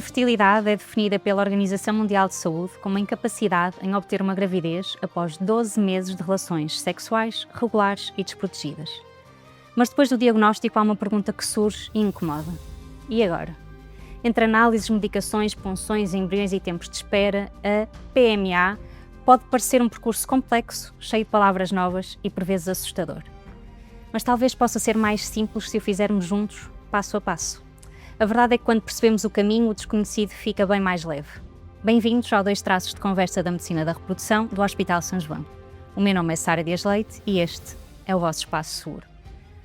infertilidade é definida pela Organização Mundial de Saúde como a incapacidade em obter uma gravidez após 12 meses de relações sexuais regulares e desprotegidas. Mas depois do diagnóstico há uma pergunta que surge e incomoda. E agora? Entre análises, medicações, punções, embriões e tempos de espera, a PMA pode parecer um percurso complexo, cheio de palavras novas e por vezes assustador. Mas talvez possa ser mais simples se o fizermos juntos, passo a passo. A verdade é que quando percebemos o caminho, o desconhecido fica bem mais leve. Bem-vindos ao 2 Traços de Conversa da Medicina da Reprodução do Hospital São João. O meu nome é Sara Dias Leite e este é o vosso espaço seguro.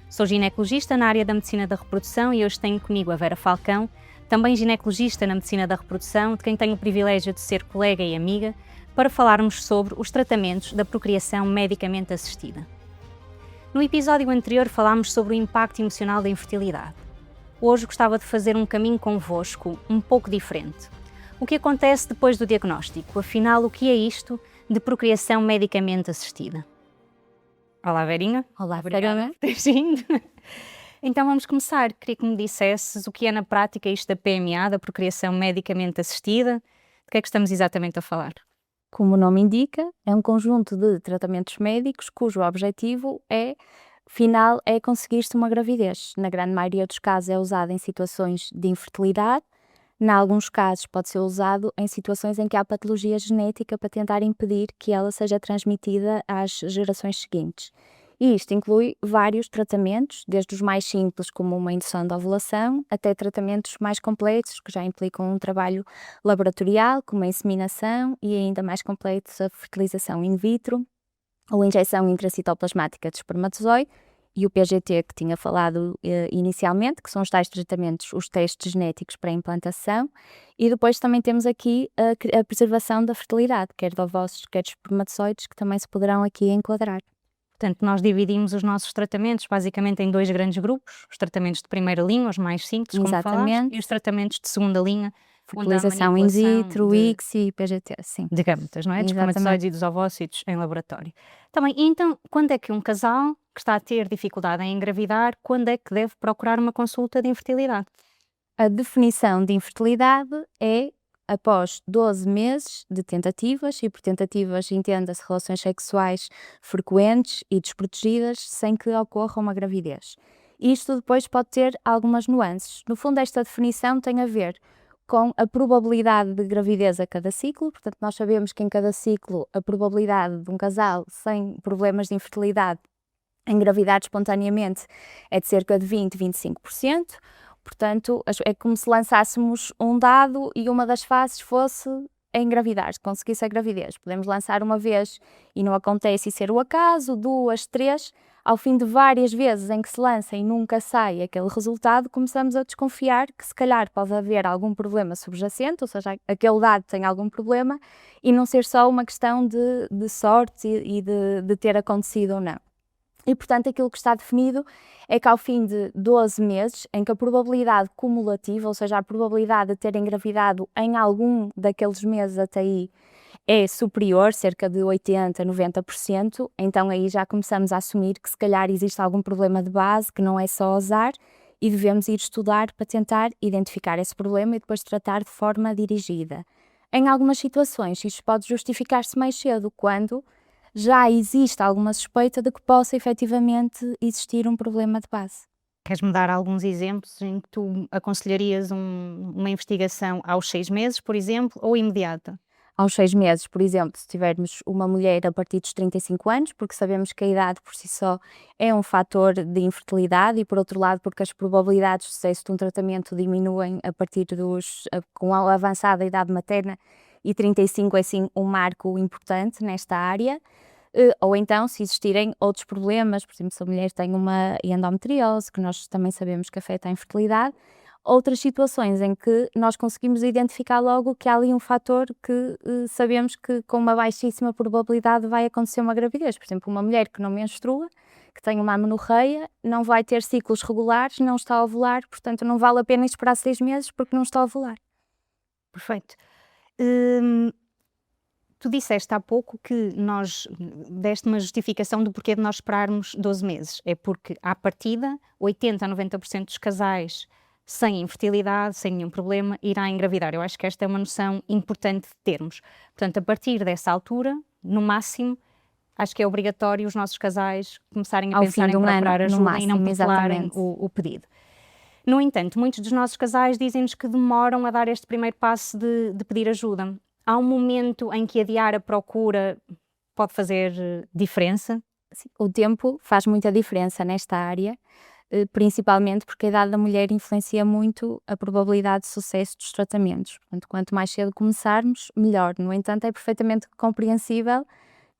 Sou ginecologista na área da Medicina da Reprodução e hoje tenho comigo a Vera Falcão, também ginecologista na Medicina da Reprodução, de quem tenho o privilégio de ser colega e amiga, para falarmos sobre os tratamentos da procriação medicamente assistida. No episódio anterior falámos sobre o impacto emocional da infertilidade. Hoje gostava de fazer um caminho convosco um pouco diferente. O que acontece depois do diagnóstico? Afinal, o que é isto de procriação medicamente assistida? Olá, Verinha. Olá, obrigada por teres vindo. Então vamos começar. Queria que me dissesses o que é na prática isto da PMA, da procriação medicamente assistida. De que é que estamos exatamente a falar? Como o nome indica, é um conjunto de tratamentos médicos cujo objetivo final é conseguir-se uma gravidez. Na grande maioria dos casos é usado em situações de infertilidade. Em alguns casos pode ser usado em situações em que há patologia genética para tentar impedir que ela seja transmitida às gerações seguintes. E isto inclui vários tratamentos, desde os mais simples, como uma indução de ovulação, até tratamentos mais complexos, que já implicam um trabalho laboratorial, como a inseminação, e ainda mais complexos, a fertilização in vitro, ou injeção intracitoplasmática de espermatozoide, e o PGT que tinha falado inicialmente, que são os tais tratamentos, os testes genéticos para a implantação, e depois também temos aqui a preservação da fertilidade, quer de ovócitos, quer de espermatozoides, que também se poderão aqui enquadrar. Portanto, nós dividimos os nossos tratamentos basicamente em 2 grandes grupos, os tratamentos de primeira linha, os mais simples, como falaste, e os tratamentos de segunda linha, fertilização in vitro, ICSI e PGT, sim. De gametas, não é? De espermatozoides e dos ovócitos em laboratório. Também, então, quando é que um casal que está a ter dificuldade em engravidar, quando é que deve procurar uma consulta de infertilidade? A definição de infertilidade é após 12 meses de tentativas, e por tentativas entenda-se relações sexuais frequentes e desprotegidas sem que ocorra uma gravidez. Isto depois pode ter algumas nuances. No fundo, esta definição tem a ver com a probabilidade de gravidez a cada ciclo. Portanto, nós sabemos que em cada ciclo a probabilidade de um casal sem problemas de infertilidade engravidar espontaneamente é de cerca de 20-25%. Portanto, é como se lançássemos um dado e uma das faces fosse a engravidar, se conseguisse a gravidez. Podemos lançar uma vez e não acontece e ser o acaso, 2, 3. Ao fim de várias vezes em que se lança e nunca sai aquele resultado, começamos a desconfiar que se calhar pode haver algum problema subjacente, ou seja, aquele dado tem algum problema e não ser só uma questão de sorte e de ter acontecido ou não. E, portanto, aquilo que está definido é que ao fim de 12 meses, em que a probabilidade cumulativa, ou seja, a probabilidade de ter engravidado em algum daqueles meses até aí, é superior, cerca de 80%, 90%, então aí já começamos a assumir que se calhar existe algum problema de base, que não é só azar, e devemos ir estudar para tentar identificar esse problema e depois tratar de forma dirigida. Em algumas situações, isto pode justificar-se mais cedo, quando já existe alguma suspeita de que possa efetivamente existir um problema de base. Queres-me dar alguns exemplos em que tu aconselharias uma investigação aos 6 meses, por exemplo, ou imediata? Aos 6 meses, por exemplo, se tivermos uma mulher a partir dos 35 anos, porque sabemos que a idade por si só é um fator de infertilidade, e por outro lado porque as probabilidades de sucesso de um tratamento diminuem a partir com a avançada idade materna, e 35 é sim um marco importante nesta área. Ou então, se existirem outros problemas, por exemplo, se a mulher tem uma endometriose, que nós também sabemos que afeta a infertilidade, outras situações em que nós conseguimos identificar logo que há ali um fator que sabemos que com uma baixíssima probabilidade vai acontecer uma gravidez. Por exemplo, uma mulher que não menstrua, que tem uma amenorreia, não vai ter ciclos regulares, não está a ovular, portanto não vale a pena esperar 6 meses porque não está a ovular. Perfeito. Tu disseste há pouco que deste uma justificação do porquê de nós esperarmos 12 meses. É porque, à partida, 80% a 90% dos casais sem infertilidade, sem nenhum problema, irá engravidar. Eu acho que esta é uma noção importante de termos. Portanto, a partir dessa altura, no máximo, acho que é obrigatório os nossos casais começarem a Ao pensar fim de em um procurar ano, no ajuda e não máximo, protelarem exatamente. o pedido. No entanto, muitos dos nossos casais dizem-nos que demoram a dar este primeiro passo de pedir ajuda. Há um momento em que adiar a procura pode fazer diferença? Sim, o tempo faz muita diferença nesta área, principalmente porque a idade da mulher influencia muito a probabilidade de sucesso dos tratamentos. Portanto, quanto mais cedo começarmos, melhor. No entanto, é perfeitamente compreensível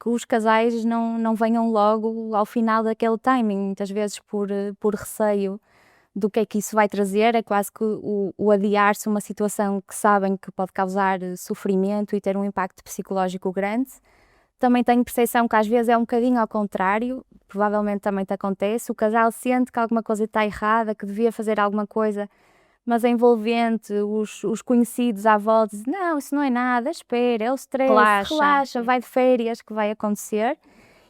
que os casais não venham logo ao final daquele timing, muitas vezes por receio do que é que isso vai trazer, é quase que o adiar-se uma situação que sabem que pode causar sofrimento e ter um impacto psicológico grande. Também tenho percepção que às vezes é um bocadinho ao contrário, provavelmente também te acontece, o casal sente que alguma coisa está errada, que devia fazer alguma coisa, mas a envolvente, os conhecidos à volta dizem, não, isso não é nada, espera, é o stress, relaxa, vai de férias que vai acontecer.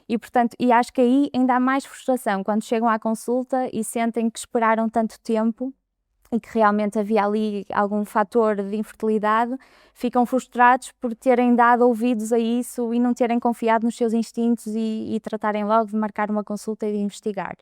E, portanto, acho que aí ainda há mais frustração quando chegam à consulta e sentem que esperaram tanto tempo e que realmente havia ali algum fator de infertilidade, ficam frustrados por terem dado ouvidos a isso e não terem confiado nos seus instintos e tratarem logo de marcar uma consulta e de investigar.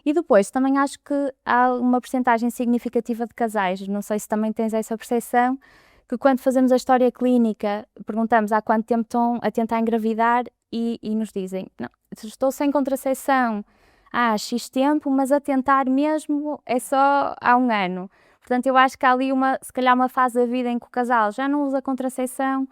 E depois, também acho que há uma percentagem significativa de casais, não sei se também tens essa percepção, que quando fazemos a história clínica, perguntamos há quanto tempo estão a tentar engravidar e nos dizem, não, estou sem contracepção há X tempo, mas a tentar mesmo é só há um ano. Portanto, eu acho que há ali se calhar uma fase da vida em que o casal já não usa contracepção,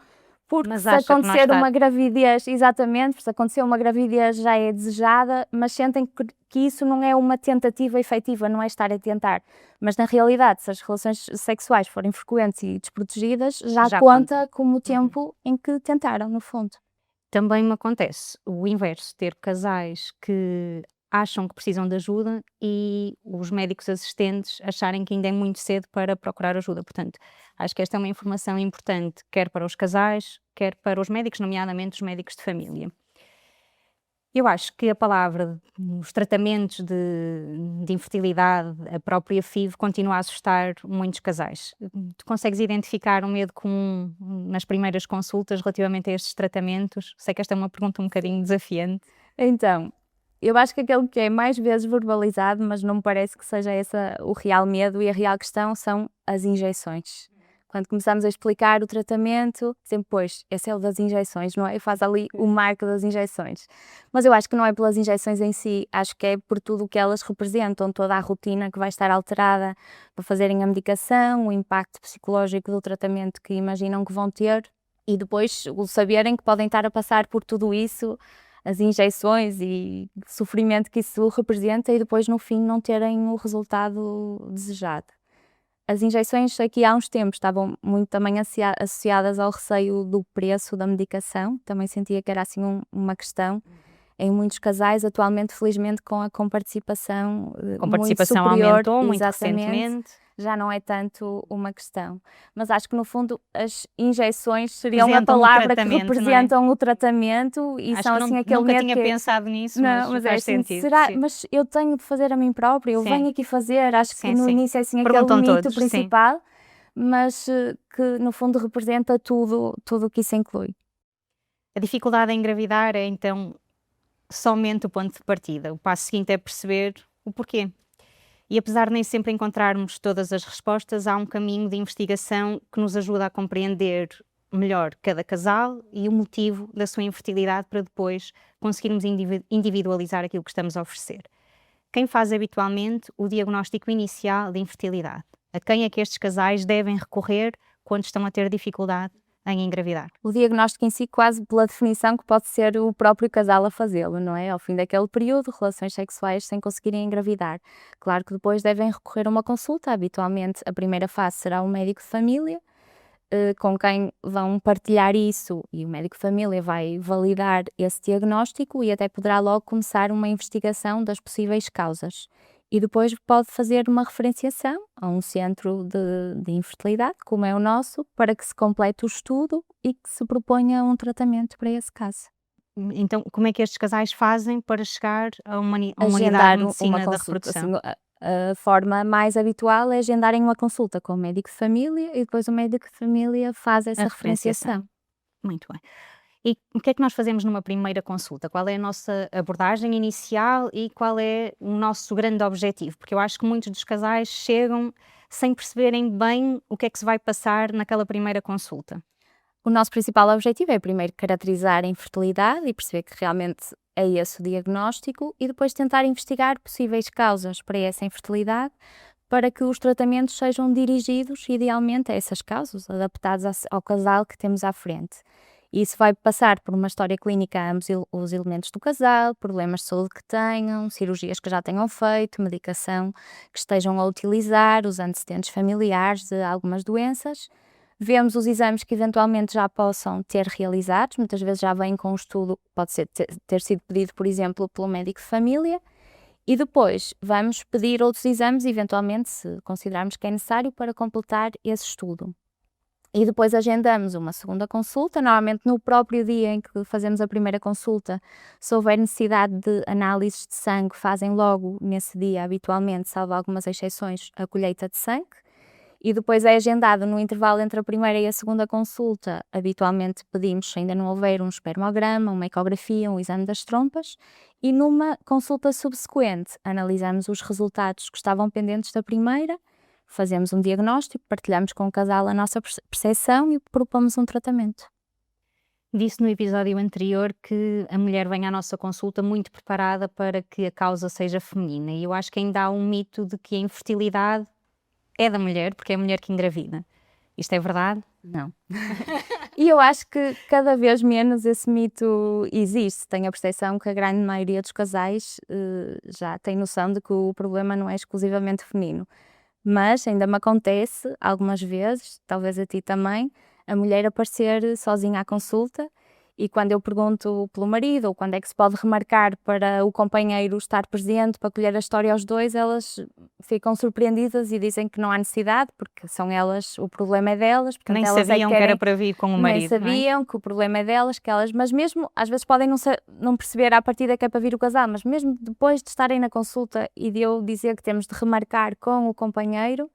porque Mas se acha que não acontecer está... uma gravidez, exatamente, se acontecer uma gravidez já é desejada, mas sentem que isso não é uma tentativa efetiva, não é estar a tentar. Mas na realidade, se as relações sexuais forem frequentes e desprotegidas, já conta como o tempo em que tentaram, no fundo. Também me acontece o inverso, ter casais que acham que precisam de ajuda e os médicos assistentes acharem que ainda é muito cedo para procurar ajuda. Portanto, acho que esta é uma informação importante, quer para os casais, quer para os médicos, nomeadamente os médicos de família. Eu acho que a palavra, os tratamentos de infertilidade, a própria FIV, continua a assustar muitos casais. Tu consegues identificar um medo comum nas primeiras consultas relativamente a estes tratamentos? Sei que esta é uma pergunta um bocadinho desafiante. Então, eu acho que aquele que é mais vezes verbalizado, mas não me parece que seja esse o real medo e a real questão são as injeções. Quando começamos a explicar o tratamento, sempre, pois, esse é o das injeções, não é? E faz ali o marco das injeções. Mas eu acho que não é pelas injeções em si, acho que é por tudo o que elas representam, toda a rotina que vai estar alterada para fazerem a medicação, o impacto psicológico do tratamento que imaginam que vão ter e depois o saberem que podem estar a passar por tudo isso, as injeções e o sofrimento que isso representa e depois no fim não terem o resultado desejado. As injeções aqui há uns tempos estavam muito também associadas ao receio do preço da medicação, também sentia que era assim uma questão. Em muitos casais, atualmente, felizmente, com a comparticipação muito superior, aumentou muito exatamente, recentemente. já não é tanto uma questão. Mas acho que, no fundo, as injeções seriam a Representam o palavra que tratamento, não é? representam o tratamento e Acho são que assim aquele nunca medo tinha que pensado nisso, não, mas mas é faz assim, sentido. será? Sim. Mas eu tenho de fazer a mim própria, eu Sim. venho aqui fazer, acho que Sim, no sim. início é assim aquele Perguntam mito todos, sim. principal, mas que no fundo representa tudo o que isso inclui. A dificuldade em engravidar é então somente o ponto de partida. O passo seguinte é perceber o porquê. E apesar de nem sempre encontrarmos todas as respostas, há um caminho de investigação que nos ajuda a compreender melhor cada casal e o motivo da sua infertilidade para depois conseguirmos individualizar aquilo que estamos a oferecer. Quem faz habitualmente o diagnóstico inicial de infertilidade? A quem é que estes casais devem recorrer quando estão a ter dificuldade em engravidar? O diagnóstico em si, quase pela definição, que pode ser o próprio casal a fazê-lo, não é? Ao fim daquele período, relações sexuais sem conseguirem engravidar. Claro que depois devem recorrer a uma consulta. Habitualmente, a primeira fase será um médico de família, com quem vão partilhar isso e o médico de família vai validar esse diagnóstico e até poderá logo começar uma investigação das possíveis causas. E depois pode fazer uma referenciação a um centro de infertilidade, como é o nosso, para que se complete o estudo e que se proponha um tratamento para esse caso. Então, como é que estes casais fazem para chegar a uma unidade Agendar de uma medicina da consulta, reprodução? assim, A forma mais habitual é agendarem uma consulta com o médico de família e depois o médico de família faz essa referenciação. Muito bem. E o que é que nós fazemos numa primeira consulta? Qual é a nossa abordagem inicial e qual é o nosso grande objetivo? Porque eu acho que muitos dos casais chegam sem perceberem bem o que é que se vai passar naquela primeira consulta. O nosso principal objetivo é primeiro caracterizar a infertilidade e perceber que realmente é esse o diagnóstico e depois tentar investigar possíveis causas para essa infertilidade para que os tratamentos sejam dirigidos idealmente a essas causas, adaptados ao casal que temos à frente. Isso vai passar por uma história clínica a ambos os elementos do casal, problemas de saúde que tenham, cirurgias que já tenham feito, medicação que estejam a utilizar, os antecedentes familiares de algumas doenças. Vemos os exames que eventualmente já possam ter realizados, muitas vezes já vêm com um estudo, pode ser ter sido pedido, por exemplo, pelo médico de família, e depois vamos pedir outros exames, eventualmente, se considerarmos que é necessário, para completar esse estudo. E depois agendamos uma segunda consulta, normalmente no próprio dia em que fazemos a primeira consulta, se houver necessidade de análises de sangue, fazem logo nesse dia, habitualmente, salvo algumas exceções, a colheita de sangue. E depois é agendado no intervalo entre a primeira e a segunda consulta. Habitualmente pedimos, se ainda não houver, um espermograma, uma ecografia, um exame das trompas. E numa consulta subsequente, analisamos os resultados que estavam pendentes da primeira, fazemos um diagnóstico, partilhamos com o casal a nossa percepção e propomos um tratamento. Disse no episódio anterior que a mulher vem à nossa consulta muito preparada para que a causa seja feminina, e eu acho que ainda há um mito de que a infertilidade é da mulher, porque é a mulher que engravida. Isto é verdade? Não. E eu acho que cada vez menos esse mito existe. Tenho a percepção que a grande maioria dos casais já tem noção de que o problema não é exclusivamente feminino. Mas ainda me acontece algumas vezes, talvez a ti também, a mulher aparecer sozinha à consulta e quando eu pergunto pelo marido ou quando é que se pode remarcar para o companheiro estar presente, para colher a história aos dois, elas ficam surpreendidas e dizem que não há necessidade, porque são elas, o problema é delas. Portanto, Nem elas sabiam que era para vir com o marido, nem sabiam que o problema é delas, que elas, mas mesmo, às vezes podem não perceber à partida que é para vir o casal, mas mesmo depois de estarem na consulta e de eu dizer que temos de remarcar com o companheiro,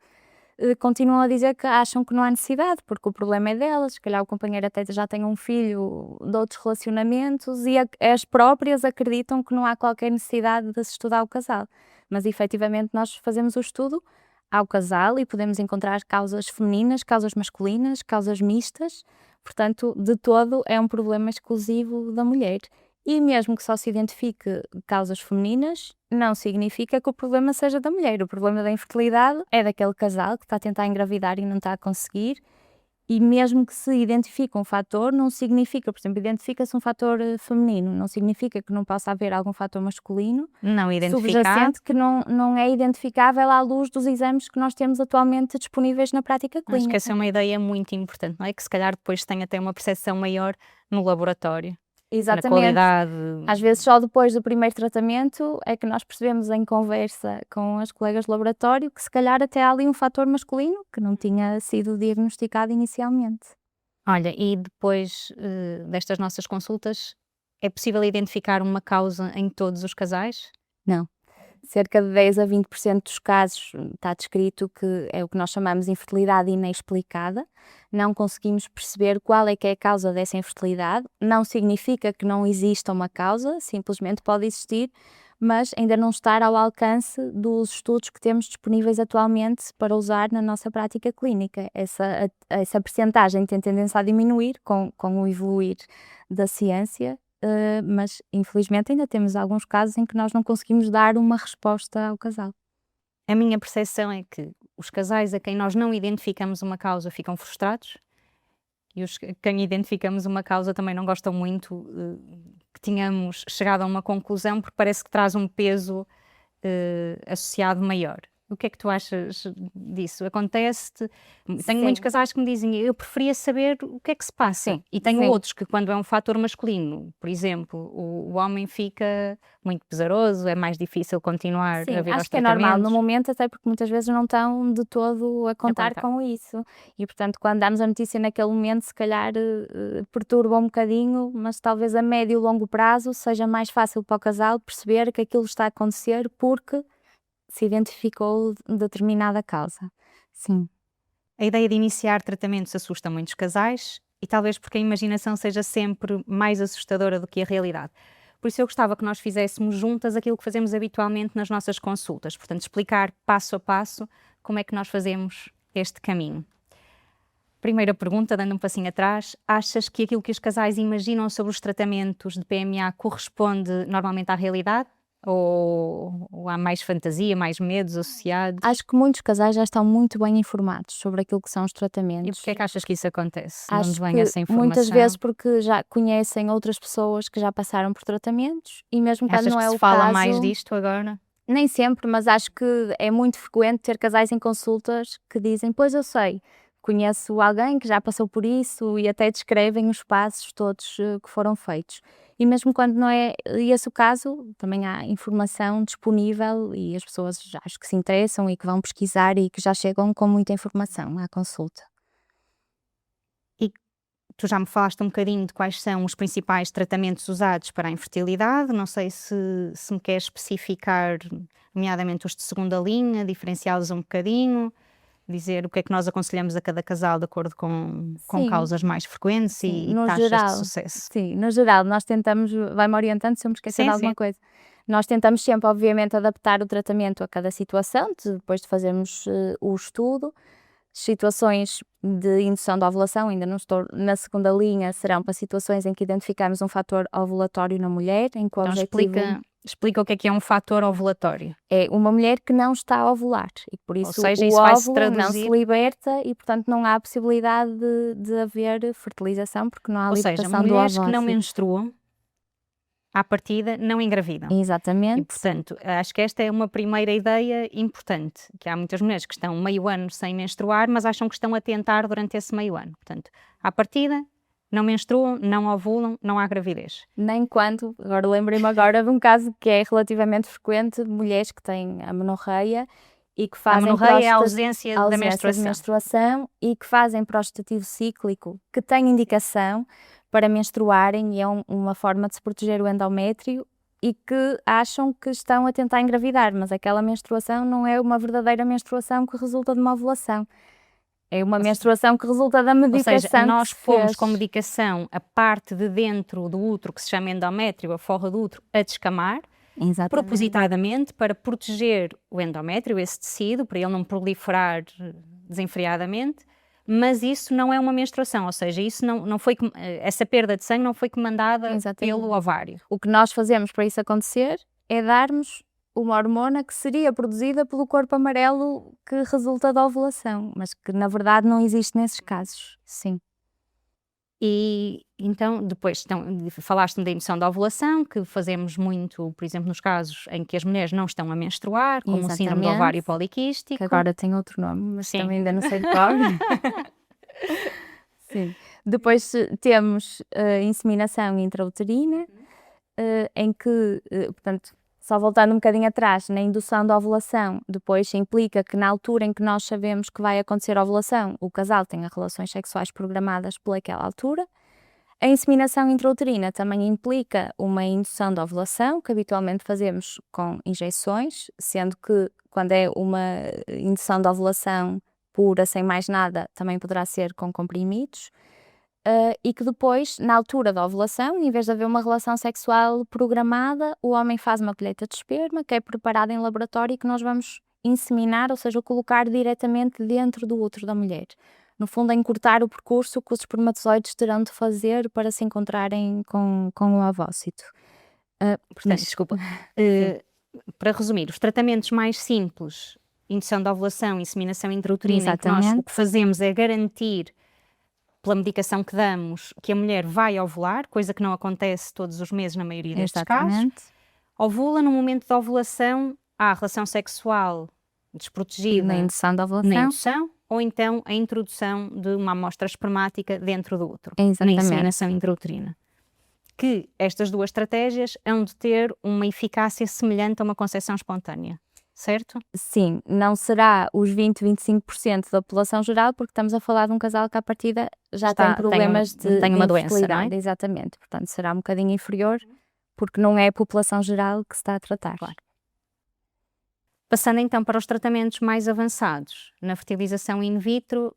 continuam a dizer que acham que não há necessidade, porque o problema é delas, se calhar o companheiro até já tem um filho de outros relacionamentos e as próprias acreditam que não há qualquer necessidade de se estudar o casal. Mas efetivamente nós fazemos o estudo ao casal e podemos encontrar causas femininas, causas masculinas, causas mistas, portanto, de todo é um problema exclusivo da mulher. E mesmo que só se identifique causas femininas, não significa que o problema seja da mulher. O problema da infertilidade é daquele casal que está a tentar engravidar e não está a conseguir. E mesmo que se identifique um fator, não significa, por exemplo, identifica-se um fator feminino, não significa que não possa haver algum fator masculino não identificado, subjacente que não é identificável à luz dos exames que nós temos atualmente disponíveis na prática clínica. Acho que essa é uma ideia muito importante, não é? Que se calhar depois tenha até uma percepção maior no laboratório. Exatamente. Na qualidade. Às vezes só depois do primeiro tratamento é que nós percebemos em conversa com as colegas de laboratório que se calhar até há ali um fator masculino que não tinha sido diagnosticado inicialmente. Olha, e depois destas nossas consultas, é possível identificar uma causa em todos os casais? Não. Cerca de 10 a 20% dos casos está descrito que é o que nós chamamos de infertilidade inexplicada. Não conseguimos perceber qual é que é a causa dessa infertilidade. Não significa que não exista uma causa, simplesmente pode existir, mas ainda não estar ao alcance dos estudos que temos disponíveis atualmente para usar na nossa prática clínica. Essa percentagem tem tendência a diminuir com o evoluir da ciência. Mas infelizmente ainda temos alguns casos em que nós não conseguimos dar uma resposta ao casal. A minha percepção é que os casais a quem nós não identificamos uma causa ficam frustrados e os a quem identificamos uma causa também não gostam muito que tenhamos chegado a uma conclusão, porque parece que traz um peso associado maior. O que é que tu achas disso? Acontece-te? Tenho muitos casais que me dizem, eu preferia saber o que é que se passa. Sim, E tenho sim. outros que quando é um fator masculino, por exemplo, o homem fica muito pesaroso, é mais difícil continuar Sim, a vir aos acho que é normal no tratamentos. momento, até porque muitas vezes não estão de todo a contar com isso. E portanto, quando damos a notícia naquele momento, se calhar perturba um bocadinho, mas talvez a médio e longo prazo seja mais fácil para o casal perceber que aquilo está a acontecer porque se identificou determinada causa. Sim. A ideia de iniciar tratamentos assusta muitos casais e talvez porque a imaginação seja sempre mais assustadora do que a realidade. Por isso eu gostava que nós fizéssemos juntas aquilo que fazemos habitualmente nas nossas consultas, portanto explicar passo a passo como é que nós fazemos este caminho. Primeira pergunta, dando um passinho atrás, achas que aquilo que os casais imaginam sobre os tratamentos de PMA corresponde normalmente à realidade? Ou há mais fantasia, mais medos associados? Acho que muitos casais já estão muito bem informados sobre aquilo que são os E tratamentos. porquê é que achas que isso acontece? Não nos Acho vem que essa informação? muitas vezes porque já conhecem outras pessoas que já passaram por tratamentos e mesmo quando Achas não que é se o fala caso, mais disto agora? nem sempre, mas acho que é muito frequente ter casais em consultas que dizem: pois eu sei, conheço alguém que já passou por isso e até descrevem os passos todos que foram feitos. E mesmo quando não é esse o caso, também há informação disponível e as pessoas já acho que se interessam e que vão pesquisar e que já chegam com muita informação à consulta. E tu já me falaste um bocadinho de quais são os principais tratamentos usados para a infertilidade, não sei se me queres especificar, nomeadamente os de segunda linha, diferenciá-los um bocadinho, dizer o que é que nós aconselhamos a cada casal de acordo com Sim, causas mais frequentes sim, e no taxas de geral, sucesso. sim, no geral nós tentamos, vai-me orientando se eu me esquecer de Sim, alguma sim. coisa. Nós tentamos sempre, obviamente, adaptar o tratamento a cada situação, depois de fazermos o estudo. Situações de indução da ovulação, ainda não estou na segunda linha, serão para situações em que identificamos um fator ovulatório na mulher, em que o Então objetivo explica o que é um fator ovulatório. é uma mulher que não está a ovular e por Ou isso seja, o isso vai se óvulo não se traduzir, liberta e, portanto, não há possibilidade de haver fertilização porque não há ou seja, libertação do mulheres que não ovócito. menstruam, à partida, não engravidam. E, Exatamente. portanto, acho que esta é uma primeira ideia importante, que há muitas mulheres que estão meio ano sem menstruar, mas acham que estão a tentar durante esse meio ano. Portanto, à partida, não menstruam, não ovulam, não há gravidez. Nem quando, agora lembrei-me agora de um caso que é relativamente frequente, de mulheres que têm a menorreia e que A fazem menorreia é a ausência da ausência de menstruação. menstruação e que fazem prostativo cíclico, que tem indicação para menstruarem e é uma forma de se proteger o endométrio e que acham que estão a tentar engravidar, mas aquela menstruação não é uma verdadeira menstruação que resulta de uma ovulação. É uma menstruação que resulta da Ou medicação seja, que nós se pomos fez. com medicação a parte de dentro do útero, que se chama endométrio, a forra do útero, a descamar, Exatamente. propositadamente para proteger o endométrio, esse tecido, para ele não proliferar desenfreadamente, mas isso não é uma menstruação, ou seja, isso não foi, essa perda de sangue não foi comandada Exatamente. pelo ovário. O que nós fazemos para isso acontecer é darmos uma hormona que seria produzida pelo corpo amarelo que resulta da ovulação, mas que na verdade não existe nesses casos. Sim. E então, depois, falaste-me da emoção da ovulação, que fazemos muito, por exemplo, nos casos em que as mulheres não estão a menstruar, como o síndrome do Exatamente. ovário poliquístico. Que agora tem outro nome, mas Sim. também ainda não sei qual. Sim. Depois temos a inseminação intrauterina, em que, portanto, só voltando um bocadinho atrás, na indução da ovulação, depois implica que na altura em que nós sabemos que vai acontecer a ovulação, o casal tenha relações sexuais programadas pelaquela altura. A inseminação intrauterina também implica uma indução da ovulação, que habitualmente fazemos com injeções, sendo que quando é uma indução da ovulação pura, sem mais nada, também poderá ser com comprimidos. E que depois, na altura da ovulação, em vez de haver uma relação sexual programada, o homem faz uma colheita de esperma, que é preparada em laboratório e que nós vamos inseminar, ou seja, colocar diretamente dentro do útero da mulher. No fundo, é encurtar o percurso que os espermatozoides terão de fazer para se encontrarem com o ovócito. Portanto, desculpa, para resumir, os tratamentos mais simples, indução da ovulação, inseminação intrauterina, em que nós o que fazemos é garantir pela medicação que damos, que a mulher vai ovular, coisa que não acontece todos os meses na maioria destes casos. Ovula, no momento da ovulação, há relação sexual desprotegida na indução da ovulação. na indução, ou então a introdução de uma amostra espermática dentro do útero, Exatamente. na inseminação intrauterina. Que estas duas estratégias hão de ter uma eficácia semelhante a uma concepção espontânea. Certo? Sim, não será os 20-25% da população geral, porque estamos a falar de um casal que à partida já tem problemas de uma doença, não é? Exatamente, portanto será um bocadinho inferior, porque não é a população geral que se está a tratar. Claro. Passando então para os tratamentos mais avançados, na fertilização in vitro,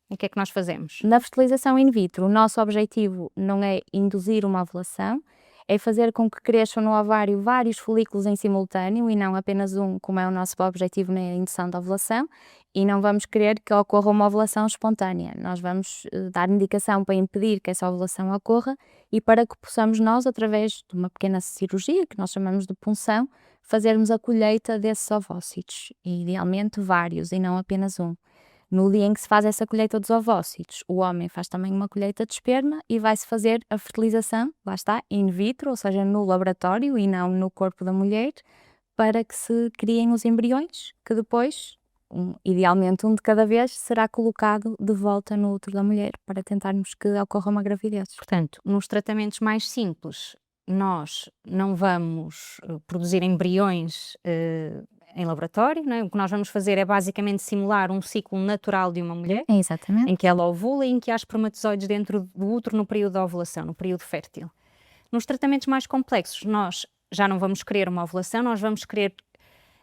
o que é que nós fazemos? Na fertilização in vitro, o nosso objetivo não é induzir uma ovulação, é fazer com que cresçam no ovário vários folículos em simultâneo e não apenas um, como é o nosso objetivo na indução da ovulação, e não vamos querer que ocorra uma ovulação espontânea. Nós vamos dar indicação para impedir que essa ovulação ocorra e para que possamos nós, através de uma pequena cirurgia, que nós chamamos de punção, fazermos a colheita desses ovócitos, e idealmente vários e não apenas um. No dia em que se faz essa colheita dos ovócitos, o homem faz também uma colheita de esperma e vai-se fazer a fertilização, lá está, in vitro, ou seja, no laboratório e não no corpo da mulher, para que se criem os embriões, que depois, idealmente um de cada vez, será colocado de volta no útero da mulher, para tentarmos que ocorra uma gravidez. Portanto, nos tratamentos mais simples, nós não vamos produzir embriões em laboratório, não é? O que nós vamos fazer é basicamente simular um ciclo natural de uma mulher, Exatamente. em que ela ovula e em que há espermatozoides dentro do útero no período da ovulação, no período fértil. Nos tratamentos mais complexos, nós já não vamos querer uma ovulação, nós vamos querer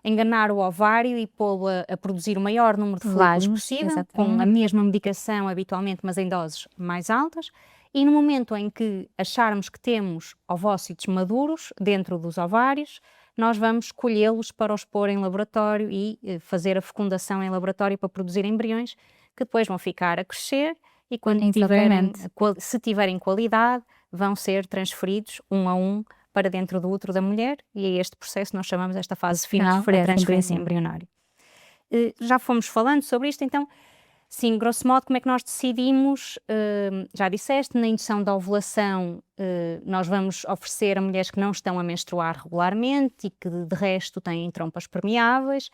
enganar o ovário e pô-lo a produzir o maior número de folículos possível, exatamente. com a mesma medicação habitualmente, mas em doses mais altas. E no momento em que acharmos que temos ovócitos maduros dentro dos ovários, nós vamos colhê-los para os pôr em laboratório e fazer a fecundação em laboratório para produzir embriões que depois vão ficar a crescer e quando se tiverem qualidade, vão ser transferidos um a um para dentro do útero da mulher e é este processo nós chamamos esta fase final da transferência embrionária. Já fomos falando sobre isto, então, sim, grosso modo, como é que nós decidimos, já disseste, na indução da ovulação nós vamos oferecer a mulheres que não estão a menstruar regularmente e que de resto têm trompas permeáveis.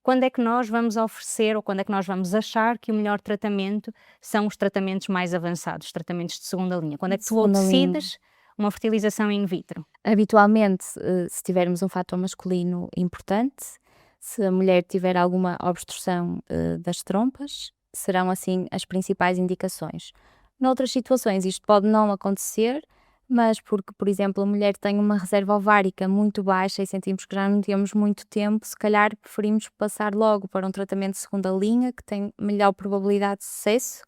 Quando é que nós vamos oferecer ou quando é que nós vamos achar que o melhor tratamento são os tratamentos mais avançados, os tratamentos de segunda linha? Quando é que tu decides uma fertilização in vitro? Habitualmente, se tivermos um fator masculino importante, se a mulher tiver alguma obstrução das trompas, serão assim as principais indicações. Noutras situações isto pode não acontecer, mas porque, por exemplo, a mulher tem uma reserva ovárica muito baixa e sentimos que já não temos muito tempo, se calhar preferimos passar logo para um tratamento de segunda linha que tem melhor probabilidade de sucesso,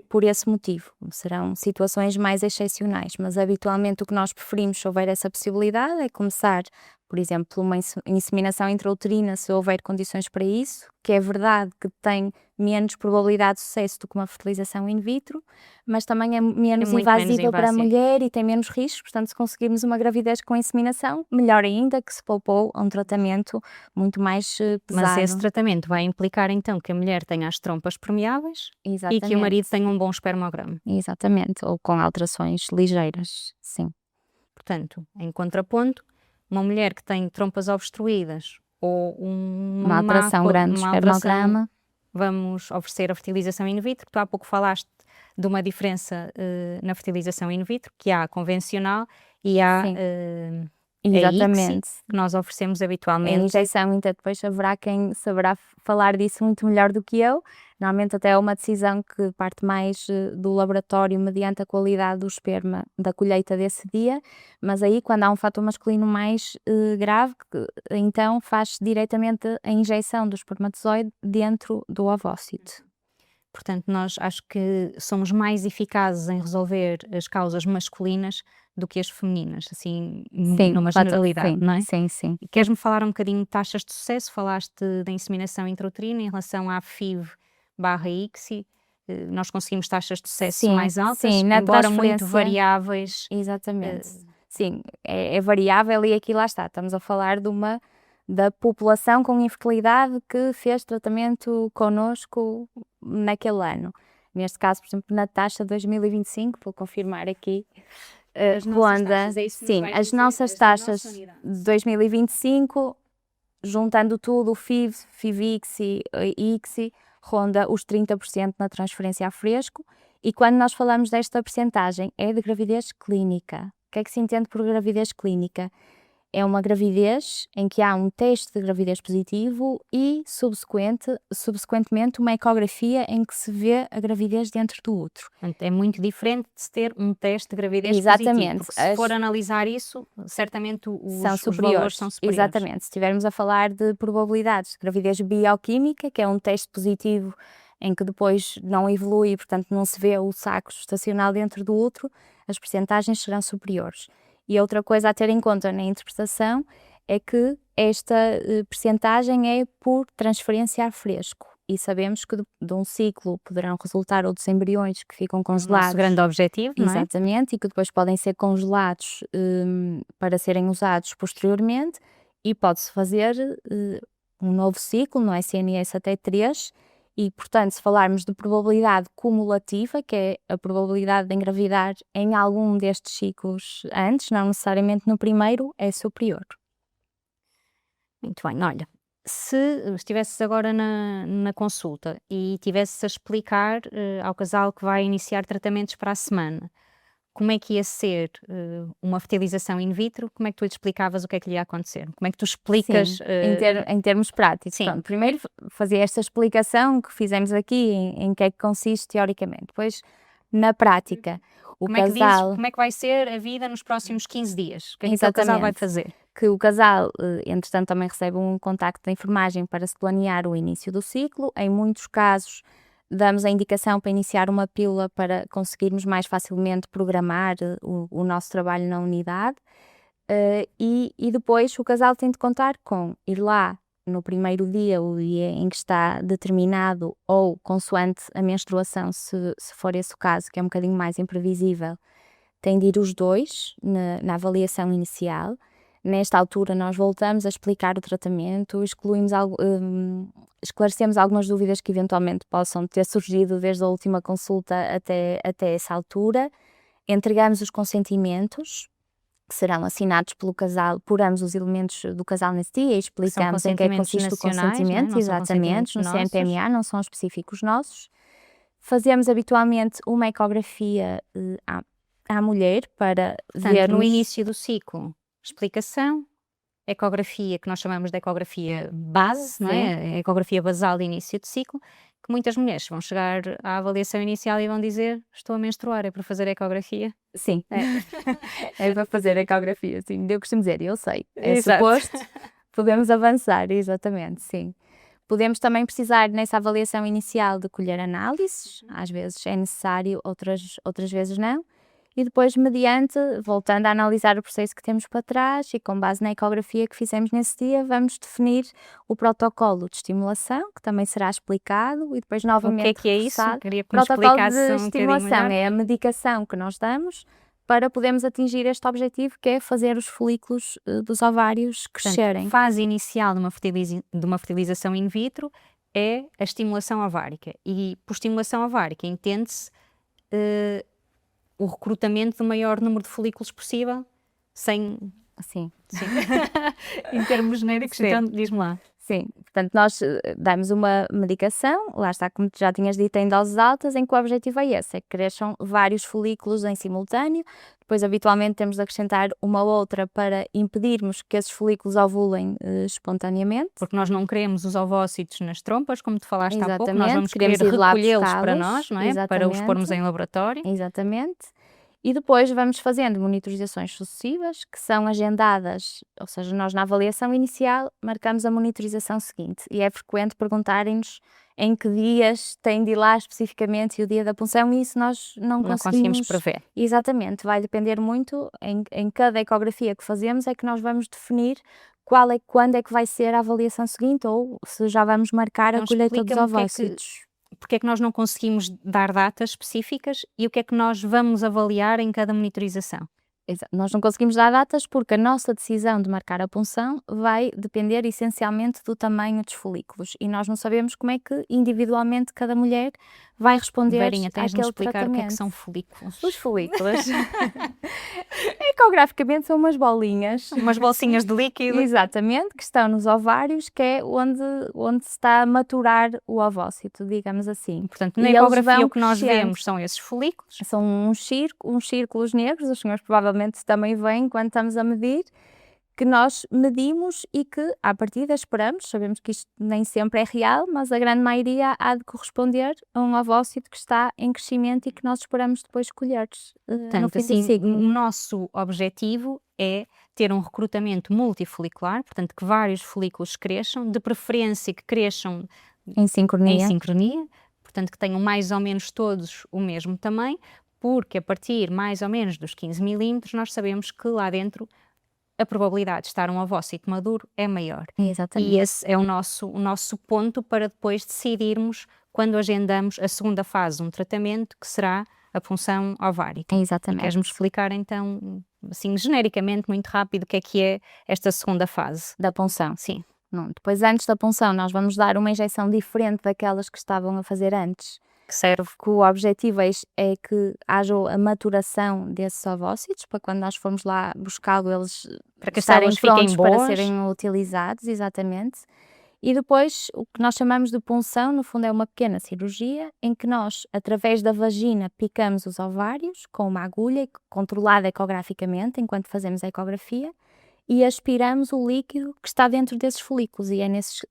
por esse motivo. Serão situações mais excepcionais, mas habitualmente o que nós preferimos, se houver essa possibilidade, é começar, por exemplo, uma inseminação intrauterina, se houver condições para isso, que é verdade que tem menos probabilidade de sucesso do que uma fertilização in vitro, mas também é menos invasiva para a mulher e tem menos riscos, portanto, se conseguirmos uma gravidez com inseminação, melhor ainda, que se poupou a um tratamento muito mais pesado. Mas esse tratamento vai implicar então que a mulher tenha as trompas permeáveis e que o marido tenha um bom espermograma. Exatamente, ou com alterações ligeiras, sim. Portanto, em contraponto, uma mulher que tem trompas obstruídas ou uma alteração grande do espermograma, vamos oferecer a fertilização in vitro, que tu há pouco falaste de uma diferença na fertilização in vitro, que há a convencional e há exatamente, que nós oferecemos habitualmente. A injeção, então depois haverá quem saberá falar disso muito melhor do que eu. Normalmente até é uma decisão que parte mais do laboratório mediante a qualidade do esperma da colheita desse dia, mas aí quando há um fator masculino mais grave, então faz-se diretamente a injeção do espermatozoide dentro do ovócito. Portanto, nós acho que somos mais eficazes em resolver as causas masculinas do que as femininas, assim, numa generalidade, não é? Sim, sim. Queres-me falar um bocadinho de taxas de sucesso? Falaste da inseminação intrauterina em relação à FIV/ICSI. Nós conseguimos taxas de sucesso mais altas, embora muito variáveis. Exatamente. Sim, é variável e aqui lá está, estamos a falar da população com infertilidade que fez tratamento connosco naquele ano. Neste caso, por exemplo, na taxa de 2025, vou confirmar aqui, as nossas taxas de 2025, juntando tudo, FIV, FIV-ICSI e ICSI, ronda os 30% na transferência a fresco, e quando nós falamos desta percentagem é de gravidez clínica. O que é que se entende por gravidez clínica? é uma gravidez em que há um teste de gravidez positivo e subsequentemente uma ecografia em que se vê a gravidez dentro do útero. Portanto, é muito diferente de se ter um teste de gravidez Exatamente. positivo, porque se for analisar isso, certamente os valores são superiores. Exatamente. Se estivermos a falar de probabilidades de gravidez bioquímica, que é um teste positivo em que depois não evolui, portanto não se vê o saco estacionado dentro do útero, as percentagens serão superiores. E outra coisa a ter em conta na interpretação é que esta percentagem é por transferência ar fresco. E sabemos que de um ciclo poderão resultar outros embriões que ficam congelados. Nosso grande objetivo, não é? Exatamente, e que depois podem ser congelados para serem usados posteriormente, e pode-se fazer um novo ciclo no SNS até 3, e portanto se falarmos de probabilidade cumulativa, que é a probabilidade de engravidar em algum destes ciclos antes, não necessariamente no primeiro, é superior. Muito bem, olha, se estivesses agora na consulta e tivesses a explicar ao casal que vai iniciar tratamentos para a semana, como é que ia ser uma fertilização in vitro, como é que tu lhe explicavas o que é que lhe ia acontecer? Como é que tu explicas? Sim, em termos práticos. Sim. Pronto, primeiro fazia esta explicação que fizemos aqui, em que é que consiste teoricamente. Depois, na prática, como é que vai ser a vida nos próximos 15 dias? O que é que o casal vai fazer? Que o casal, entretanto, também recebe um contacto da enfermagem para se planear o início do ciclo. Em muitos casos, damos a indicação para iniciar uma pílula para conseguirmos mais facilmente programar o nosso trabalho na unidade. E depois o casal tem de contar com ir lá no primeiro dia, o dia em que está determinado, ou consoante a menstruação, se for esse o caso, que é um bocadinho mais imprevisível, tem de ir os dois na avaliação inicial. Nesta altura nós voltamos a explicar o tratamento, esclarecemos algumas dúvidas que eventualmente possam ter surgido desde a última consulta até essa altura, entregamos os consentimentos, que serão assinados pelo casal, por ambos os elementos do casal nesse dia, e explicamos em que é que consiste o consentimento, exatamente, no CMPMA, não são específicos nossos. Fazemos habitualmente uma ecografia à mulher para ver no início do ciclo. Explicação, ecografia, que nós chamamos de ecografia base, não é? A ecografia basal de início de ciclo, que muitas mulheres vão chegar à avaliação inicial e vão dizer: estou a menstruar, é para fazer ecografia? Sim, é para fazer ecografia, sim. Eu costumo dizer, eu sei, é Exato. suposto, podemos avançar, exatamente, sim. Podemos também precisar, nessa avaliação inicial, de colher análises, às vezes é necessário, outras vezes não. E depois, voltando a analisar o processo que temos para trás e com base na ecografia que fizemos nesse dia, vamos definir o protocolo de estimulação, que também será explicado, e depois novamente o que é isso? Queria que me explicasse. O protocolo de estimulação é a medicação que nós damos para podermos atingir este objetivo, que é fazer os folículos dos ovários crescerem. Portanto, fase inicial de uma fertilização in vitro é a estimulação ovárica, e por estimulação ovárica entende-se o recrutamento do maior número de folículos possível, sem... Sim. Em termos genéricos, então diz-me lá. Sim, portanto nós damos uma medicação, lá está, como tu já tinhas dito, em doses altas, em que o objetivo é esse, é que cresçam vários folículos em simultâneo. Depois habitualmente temos de acrescentar uma outra para impedirmos que esses folículos ovulem espontaneamente. Porque nós não queremos os ovócitos nas trompas, como tu falaste há pouco, nós vamos querer recolhê-los para nós, não é? Exatamente. Para os pormos em laboratório. Exatamente. E depois vamos fazendo monitorizações sucessivas, que são agendadas, ou seja, nós na avaliação inicial marcamos a monitorização seguinte, e é frequente perguntarem-nos em que dias tem de ir lá especificamente e o dia da punção, e isso nós não conseguimos prever. Exatamente, vai depender muito, em cada ecografia que fazemos é que nós vamos definir quando é que vai ser a avaliação seguinte, ou se já vamos marcar a colheita dos ovócitos. Porque é que nós não conseguimos dar datas específicas e o que é que nós vamos avaliar em cada monitorização? Nós não conseguimos dar datas porque a nossa decisão de marcar a punção vai depender essencialmente do tamanho dos folículos, e nós não sabemos como é que individualmente cada mulher vai responder Verinha, tens de explicar tratamento. O que é que são folículos. Os folículos, ecograficamente, são umas bolinhas. Umas bolsinhas de líquido. Exatamente, que estão nos ovários, que é onde se está a maturar o ovócito, digamos assim. Portanto, na ecografia o que nós vemos são esses folículos. São uns círculos negros, os senhores provavelmente também veem quando estamos a medir, que nós medimos e que, à partida, esperamos, sabemos que isto nem sempre é real, mas a grande maioria há de corresponder a um ovócito que está em crescimento e que nós esperamos depois colher no Portanto, fim do assim, ciclo. o nosso objetivo é ter um recrutamento multifolicular, portanto, que vários folículos cresçam, de preferência que cresçam Em em sincronia. sincronia, portanto, que tenham mais ou menos todos o mesmo tamanho, porque a partir mais ou menos dos 15 milímetros nós sabemos que lá dentro a probabilidade de estar um ovócito maduro é maior. Exatamente. E esse é o nosso ponto para depois decidirmos, quando agendamos a segunda fase de um tratamento, que será a punção ovárica. E Exatamente. queres-me explicar então, assim, genericamente, muito rápido, o que é esta segunda fase? Da punção. Sim. Não, depois, antes da punção, nós vamos dar uma injeção diferente daquelas que estavam a fazer antes, Que serve que o objetivo é que haja a maturação desses ovócitos, para quando nós formos lá buscá-lo, eles para que as estarem células fiquem prontos para boas. serem utilizados, exatamente. E depois, o que nós chamamos de punção, no fundo é uma pequena cirurgia, em que nós, através da vagina, picamos os ovários com uma agulha controlada ecograficamente, enquanto fazemos a ecografia, e aspiramos o líquido que está dentro desses folículos, e é nesse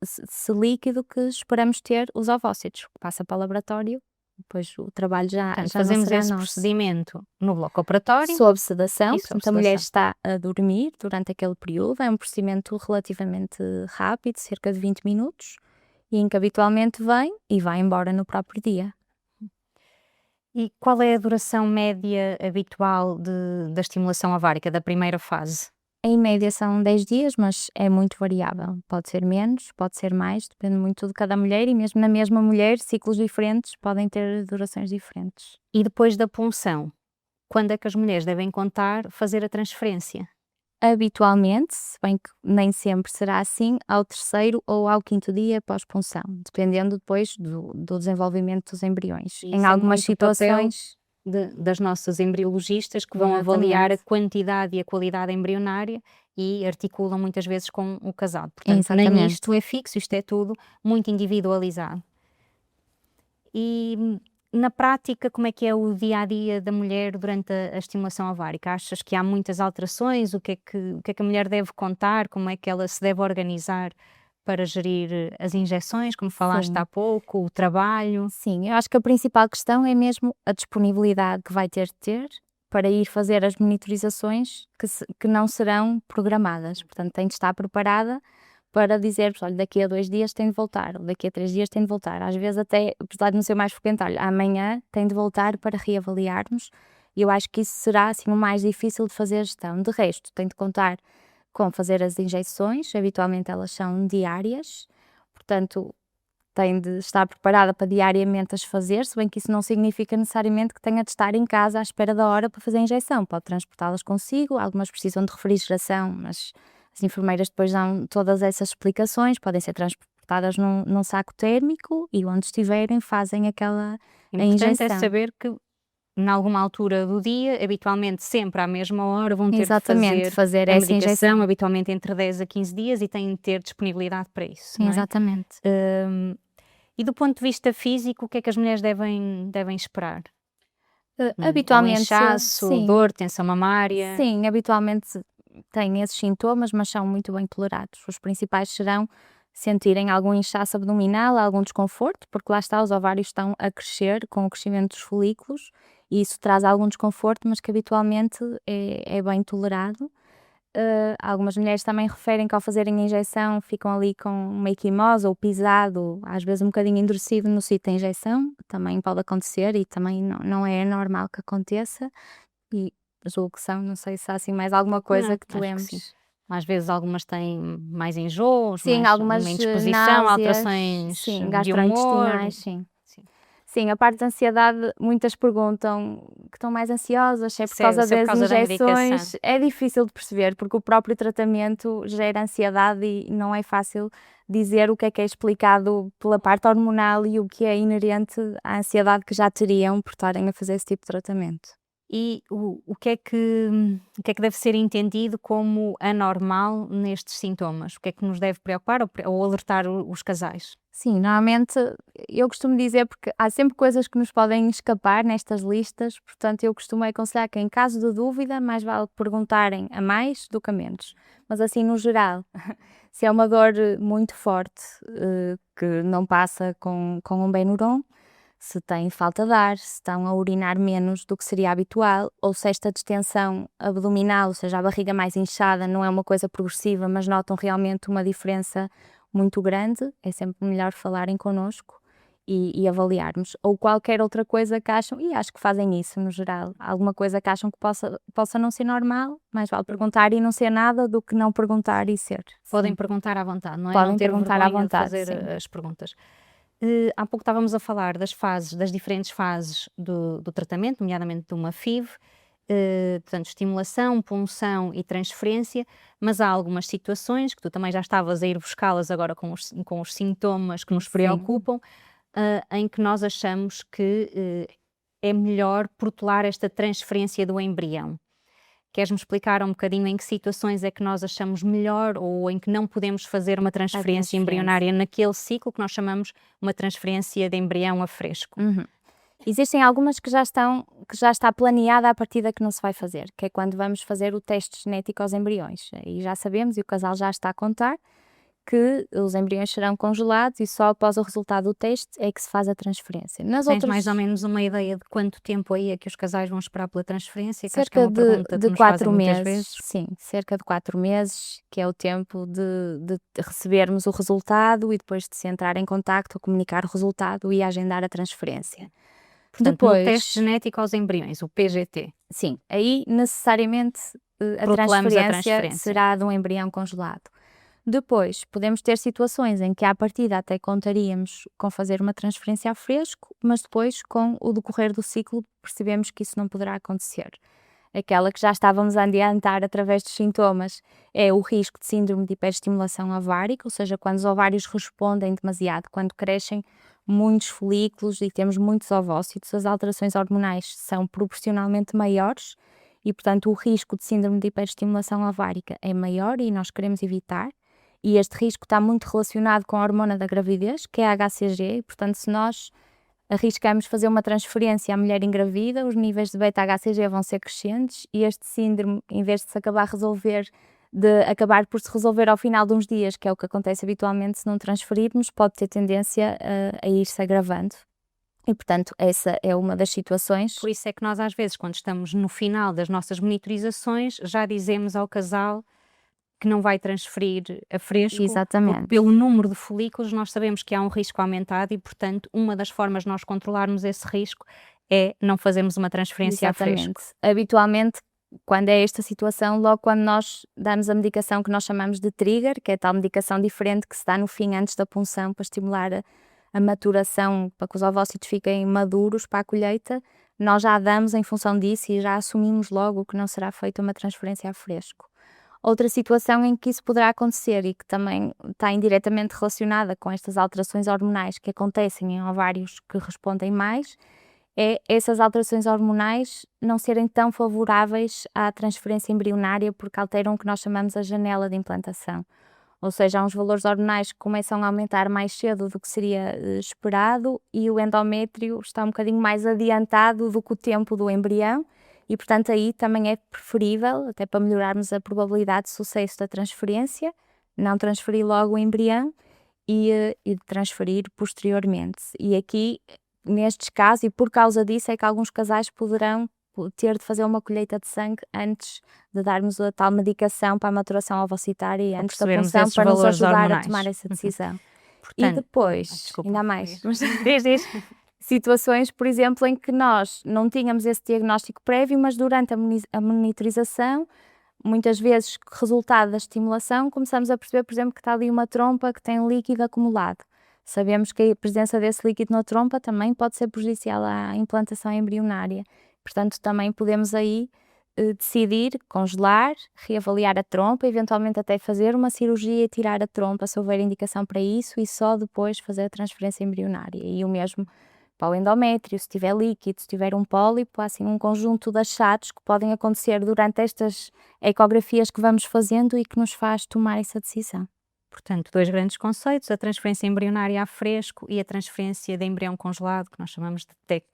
líquido que esperamos ter os ovócitos. Passa para o laboratório, depois o trabalho já Portanto, não fazemos será esse nosso. procedimento no bloco operatório. Sob sedação, E sob portanto a mulher sedação. está a dormir durante aquele período, é um procedimento relativamente rápido, cerca de 20 minutos, e em que habitualmente vem e vai embora no próprio dia. E qual é a duração média habitual da estimulação ovárica, da primeira fase? Em média são 10 dias, mas é muito variável. Pode ser menos, pode ser mais, depende muito de cada mulher, e mesmo na mesma mulher, ciclos diferentes podem ter durações diferentes. E depois da punção, quando é que as mulheres devem contar fazer a transferência? Habitualmente, se bem que nem sempre será assim, ao 3º ou ao 5º dia pós-punção, dependendo depois do desenvolvimento dos embriões. E Em isso é algumas muito o papel situações, das nossas embriologistas, que vão Exatamente. avaliar a quantidade e a qualidade embrionária e articulam muitas vezes com o casal. Portanto, nem Exatamente. isto é fixo, isto é tudo muito individualizado. E na prática, como é que é o dia a dia da mulher durante a estimulação ovárica? Achas que há muitas alterações? O que é que a mulher deve contar? Como é que ela se deve organizar para gerir as injeções, como falaste Sim. há pouco, o trabalho? Sim, eu acho que a principal questão é mesmo a disponibilidade que vai ter de ter para ir fazer as monitorizações que não serão programadas. Portanto, tem de estar preparada para dizer-vos, olha, daqui a 2 dias tem de voltar, ou daqui a 3 dias tem de voltar. Às vezes até, apesar de não ser mais frequente, olha, amanhã tem de voltar para reavaliarmos, e eu acho que isso será assim o mais difícil de fazer a gestão. De resto, tem de contar com fazer as injeções, habitualmente elas são diárias, portanto tem de estar preparada para diariamente as fazer, se bem que isso não significa necessariamente que tenha de estar em casa à espera da hora para fazer a injeção, pode transportá-las consigo, algumas precisam de refrigeração, mas as enfermeiras depois dão todas essas explicações, podem ser transportadas num saco térmico e onde estiverem fazem aquela Importante é injeção. saber que, em alguma altura do dia, habitualmente sempre à mesma hora, vão ter Exatamente, de fazer a essa medicação, injeção. habitualmente entre 10 a 15 dias, e têm de ter disponibilidade para isso, não é? Exatamente. E do ponto de vista físico, o que é que as mulheres devem esperar? Habitualmente, Inchaço, sim. dor, tensão mamária? Sim, habitualmente têm esses sintomas, mas são muito bem tolerados. Os principais serão sentirem algum inchaço abdominal, algum desconforto, porque lá está, os ovários estão a crescer com o crescimento dos folículos, e isso traz algum desconforto, mas que habitualmente é bem tolerado. Algumas mulheres também referem que ao fazerem a injeção ficam ali com uma equimose ou pisado, às vezes um bocadinho endurecido no sítio da injeção, também pode acontecer e também não é normal que aconteça, e julgo que são, não sei se há assim mais alguma coisa Não, que tu acho que lembres. sim. Às vezes algumas têm mais enjoos, Sim, mais algumas uma indisposição, náuseas, alterações sim, de humor. gastrointestinais, sim. Sim. Sim, a parte da ansiedade, muitas perguntam que estão mais ansiosas, se é por Se é causa das causa da injeções. medicação. É difícil de perceber, porque o próprio tratamento gera ansiedade e não é fácil dizer o que é explicado pela parte hormonal e o que é inerente à ansiedade que já teriam por estarem a fazer esse tipo de tratamento. E o que é que deve ser entendido como anormal nestes sintomas? O que é que nos deve preocupar ou alertar os casais? Sim, normalmente eu costumo dizer, porque há sempre coisas que nos podem escapar nestas listas, portanto eu costumo aconselhar que em caso de dúvida mais vale perguntarem a mais do que a menos. Mas assim no geral, se é uma dor muito forte, que não passa com um Benuron, se têm falta de ar, se estão a urinar menos do que seria habitual, ou se esta distensão abdominal, ou seja, a barriga mais inchada, não é uma coisa progressiva, mas notam realmente uma diferença muito grande, é sempre melhor falarem connosco e avaliarmos. Ou qualquer outra coisa que acham, e acho que fazem isso no geral, alguma coisa que acham que possa não ser normal, mais vale perguntar e não ser nada do que não perguntar e ser. Podem Sim. perguntar à vontade, não é? Podem Não ter perguntar à vergonha de vontade, fazer sim. as perguntas. Há pouco estávamos a falar das fases, das diferentes fases do tratamento, nomeadamente de uma FIV, portanto, estimulação, punção e transferência, mas há algumas situações que tu também já estavas a ir buscá-las agora com os sintomas que nos Sim. preocupam, em que nós achamos que é melhor protelar esta transferência do embrião. Queres-me explicar um bocadinho em que situações é que nós achamos melhor ou em que não podemos fazer uma transferência embrionária naquele ciclo que nós chamamos uma transferência de embrião a fresco? Uhum. Existem algumas que já está planeada a partida que não se vai fazer, que é quando vamos fazer o teste genético aos embriões. E já sabemos, e o casal já está a contar, que os embriões serão congelados e só após o resultado do teste é que se faz a transferência. Nas Tens outras, mais ou menos uma ideia de quanto tempo aí é que os casais vão esperar pela transferência? Que acho que é cerca uma pergunta que de nos fazem 4 muitas meses, vezes. sim, cerca de 4 meses, que é o tempo de recebermos o resultado e depois de se entrar em contacto, comunicar o resultado e agendar a transferência. Portanto, no Depois, teste genético aos embriões, o PGT, sim, aí necessariamente a protelamos a transferência transferência. será de um embrião congelado. Depois, podemos ter situações em que à partida até contaríamos com fazer uma transferência a fresco, mas depois, com o decorrer do ciclo, percebemos que isso não poderá acontecer. Aquela que já estávamos a adiantar através dos sintomas é o risco de síndrome de hiperestimulação ovárica, ou seja, quando os ovários respondem demasiado, quando crescem muitos folículos e temos muitos ovócitos, as alterações hormonais são proporcionalmente maiores e, portanto, o risco de síndrome de hiperestimulação ovárica é maior e nós queremos evitar. E este risco está muito relacionado com a hormona da gravidez, que é a HCG, e, portanto, se nós arriscamos fazer uma transferência à mulher engravida, os níveis de beta-HCG vão ser crescentes e este síndrome, em vez de se acabar por se resolver ao final de uns dias, que é o que acontece habitualmente se não transferirmos, pode ter tendência a ir-se agravando. E, portanto, essa é uma das situações. Por isso é que nós, às vezes, quando estamos no final das nossas monitorizações, já dizemos ao casal que não vai transferir a fresco, porque Exatamente. pelo número de folículos nós sabemos que há um risco aumentado e, portanto, uma das formas de nós controlarmos esse risco é não fazermos uma transferência a fresco. Exatamente. Habitualmente, quando é esta situação, logo quando nós damos a medicação que nós chamamos de trigger, que é tal medicação diferente que se dá no fim antes da punção para estimular a maturação, para que os ovócitos fiquem maduros para a colheita, nós já damos em função disso e já assumimos logo que não será feita uma transferência a fresco. Outra situação em que isso poderá acontecer e que também está indiretamente relacionada com estas alterações hormonais que acontecem em ovários que respondem mais, é essas alterações hormonais não serem tão favoráveis à transferência embrionária porque alteram o que nós chamamos a janela de implantação. Ou seja, há uns valores hormonais que começam a aumentar mais cedo do que seria esperado e o endométrio está um bocadinho mais adiantado do que o tempo do embrião e, portanto, aí também é preferível, até para melhorarmos a probabilidade de sucesso da transferência, não transferir logo o embrião e transferir posteriormente. E aqui, nestes casos, e por causa disso, é que alguns casais poderão ter de fazer uma colheita de sangue antes de darmos a tal medicação para a maturação ovocitária e antes da punção, para nos ajudar hormonais. A tomar essa decisão. Portanto, E depois, desculpa, ainda há mais, diz. situações, por exemplo, em que nós não tínhamos esse diagnóstico prévio, mas durante a monitorização, muitas vezes, resultado da estimulação, começamos a perceber, por exemplo, que está ali uma trompa que tem líquido acumulado. Sabemos que a presença desse líquido na trompa também pode ser prejudicial à implantação embrionária. Portanto, também podemos aí decidir congelar, reavaliar a trompa, eventualmente até fazer uma cirurgia e tirar a trompa se houver indicação para isso e só depois fazer a transferência embrionária. E o mesmo para o endométrio, se tiver líquido, se tiver um pólipo, há assim um conjunto de achados que podem acontecer durante estas ecografias que vamos fazendo e que nos faz tomar essa decisão. Portanto, 2 grandes conceitos, a transferência embrionária a fresco e a transferência de embrião congelado, que nós chamamos de TEC.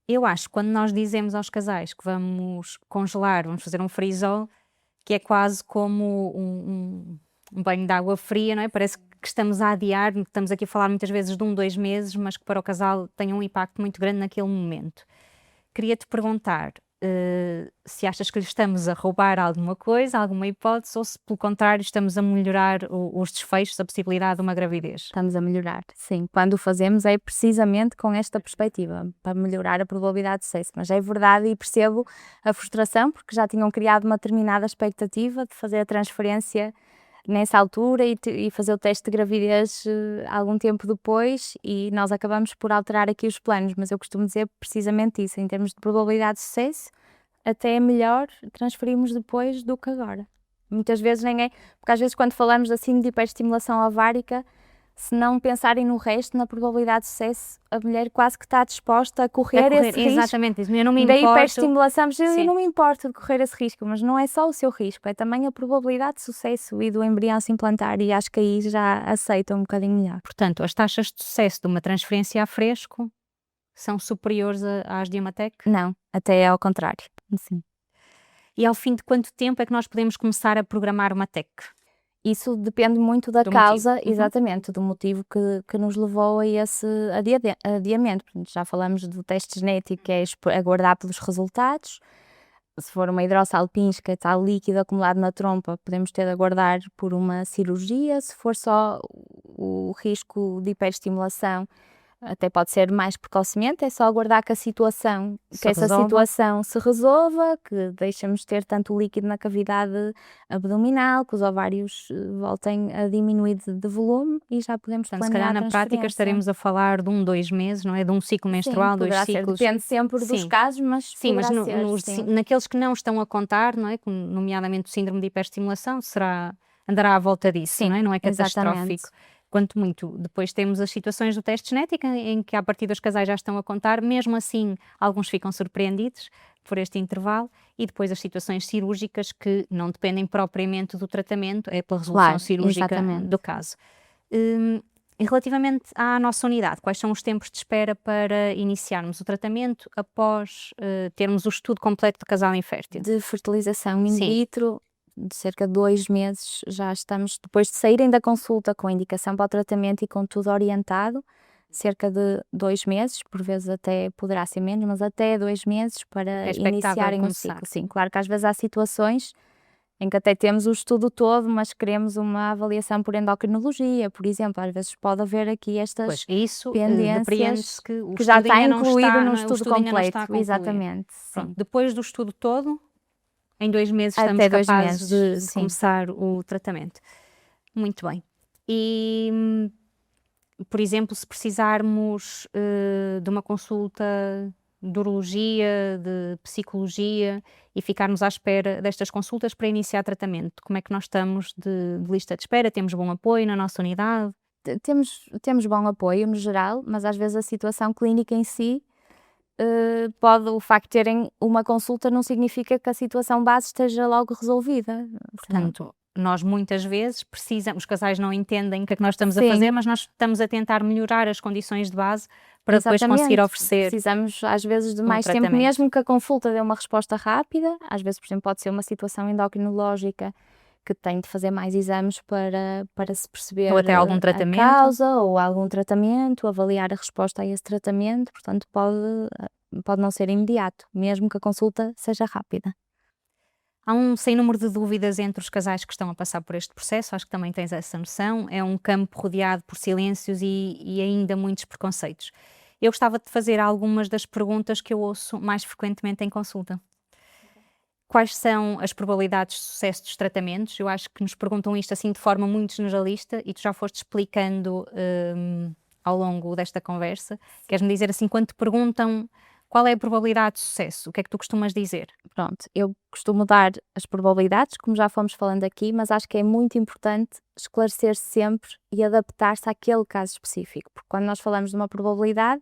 Eu acho que quando nós dizemos aos casais que vamos congelar, vamos fazer um freeze-all, que é quase como um banho de água fria, não é? Parece que estamos a adiar, estamos aqui a falar muitas vezes de 2 meses, mas que para o casal tem um impacto muito grande naquele momento. Queria-te perguntar se achas que lhe estamos a roubar alguma coisa, alguma hipótese, ou se pelo contrário estamos a melhorar os desfechos, a possibilidade de uma gravidez. Estamos a melhorar, sim. Quando o fazemos é precisamente com esta perspectiva, para melhorar a probabilidade de sucesso. Mas é verdade e percebo a frustração, porque já tinham criado uma determinada expectativa de fazer a transferência nessa altura e fazer o teste de gravidez algum tempo depois, e nós acabamos por alterar aqui os planos, mas eu costumo dizer precisamente isso, em termos de probabilidade de sucesso, até é melhor transferirmos depois do que agora. Muitas vezes nem é, porque às vezes quando falamos assim de hiperestimulação ovárica, se não pensarem no resto, na probabilidade de sucesso, a mulher quase que está disposta a correr esse risco. Exatamente, isso. Eu não me Da importo. hiperestimulação, eu não me importo de correr esse risco, mas não é só o seu risco, é também a probabilidade de sucesso e do embrião se implantar, e acho que aí já aceitam um bocadinho melhor. Portanto, as taxas de sucesso de uma transferência a fresco são superiores às de uma TEC? Não, até é ao contrário. Sim. E ao fim de quanto tempo é que nós podemos começar a programar uma TEC? Isso depende muito da Do causa, motivo. exatamente, do motivo que nos levou a esse adiamento. Portanto, já falamos do teste genético, que é aguardar pelos resultados. Se for uma hidrossalpínstica, tal líquido acumulado na trompa, podemos ter de aguardar por uma cirurgia. Se for só o risco de hiperestimulação, até pode ser mais precocemente, é só aguardar que essa situação se resolva, que deixemos ter tanto líquido na cavidade abdominal, que os ovários voltem a diminuir de volume, e já podemos planear se calhar a na prática transferência. estaremos a falar de 2 meses, não é? De um ciclo menstrual, 2 ciclos. Depende sempre dos casos, mas sim, mas ser, naqueles que não estão a contar, não é? Nomeadamente o síndrome de hiperestimulação, andará à volta disso, não é? Não é catastrófico. Exatamente. Quanto muito, depois temos as situações do teste genético, em que a partir dos casais já estão a contar, mesmo assim alguns ficam surpreendidos por este intervalo, e depois as situações cirúrgicas que não dependem propriamente do tratamento, é pela resolução cirúrgica do caso. E relativamente à nossa unidade, quais são os tempos de espera para iniciarmos o tratamento após termos o estudo completo do casal infértil? De fertilização in vitro, de cerca de 2 meses, já estamos, depois de saírem da consulta com a indicação para o tratamento e com tudo orientado, cerca de 2 meses, por vezes até poderá ser menos, mas até 2 meses para iniciarem o ciclo. Sim, claro que às vezes há situações em que até temos o estudo todo, mas queremos uma avaliação por endocrinologia, por exemplo. Às vezes pode haver aqui estas pendências que já está incluído no estudo completo. Exatamente. Sim. Depois do estudo todo, em 2 meses estamos capazes de começar o tratamento. Muito bem. E, por exemplo, se precisarmos de uma consulta de urologia, de psicologia, e ficarmos à espera destas consultas para iniciar tratamento, como é que nós estamos de lista de espera? Temos bom apoio na nossa unidade? Temos bom apoio no geral, mas às vezes a situação clínica em si, o facto de terem uma consulta não significa que a situação base esteja logo resolvida. Portanto, nós muitas vezes precisamos, os casais não entendem o que é que nós estamos a fazer, mas nós estamos a tentar melhorar as condições de base para depois conseguir oferecer. Precisamos às vezes de mais tempo, mesmo que a consulta dê uma resposta rápida. Às vezes, por exemplo, pode ser uma situação endocrinológica que tem de fazer mais exames para se perceber ou até algum tratamento. A causa ou algum tratamento, avaliar a resposta a esse tratamento. Portanto, pode não ser imediato, mesmo que a consulta seja rápida. Há um sem número de dúvidas entre os casais que estão a passar por este processo, acho que também tens essa noção. É um campo rodeado por silêncios e ainda muitos preconceitos. Eu gostava de fazer algumas das perguntas que eu ouço mais frequentemente em consulta. Quais são as probabilidades de sucesso dos tratamentos? Eu acho que nos perguntam isto assim de forma muito generalista, e tu já foste explicando ao longo desta conversa. Queres-me dizer assim, quando te perguntam qual é a probabilidade de sucesso, o que é que tu costumas dizer? Pronto, eu costumo dar as probabilidades, como já fomos falando aqui, mas acho que é muito importante esclarecer sempre e adaptar-se àquele caso específico, porque quando nós falamos de uma probabilidade,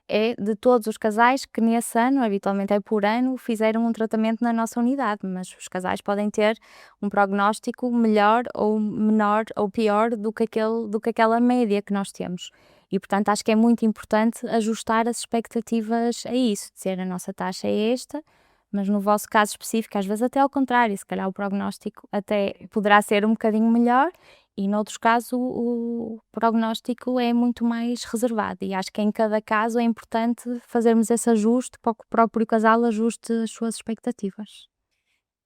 é de todos os casais que nesse ano, habitualmente é por ano, fizeram um tratamento na nossa unidade, mas os casais podem ter um prognóstico melhor ou menor ou pior do que aquela média que nós temos. E, portanto, acho que é muito importante ajustar as expectativas a isso, dizer a nossa taxa é esta, mas no vosso caso específico, às vezes até ao contrário, se calhar o prognóstico até poderá ser um bocadinho melhor e noutros casos o prognóstico é muito mais reservado e acho que em cada caso é importante fazermos esse ajuste para que o próprio casal ajuste as suas expectativas.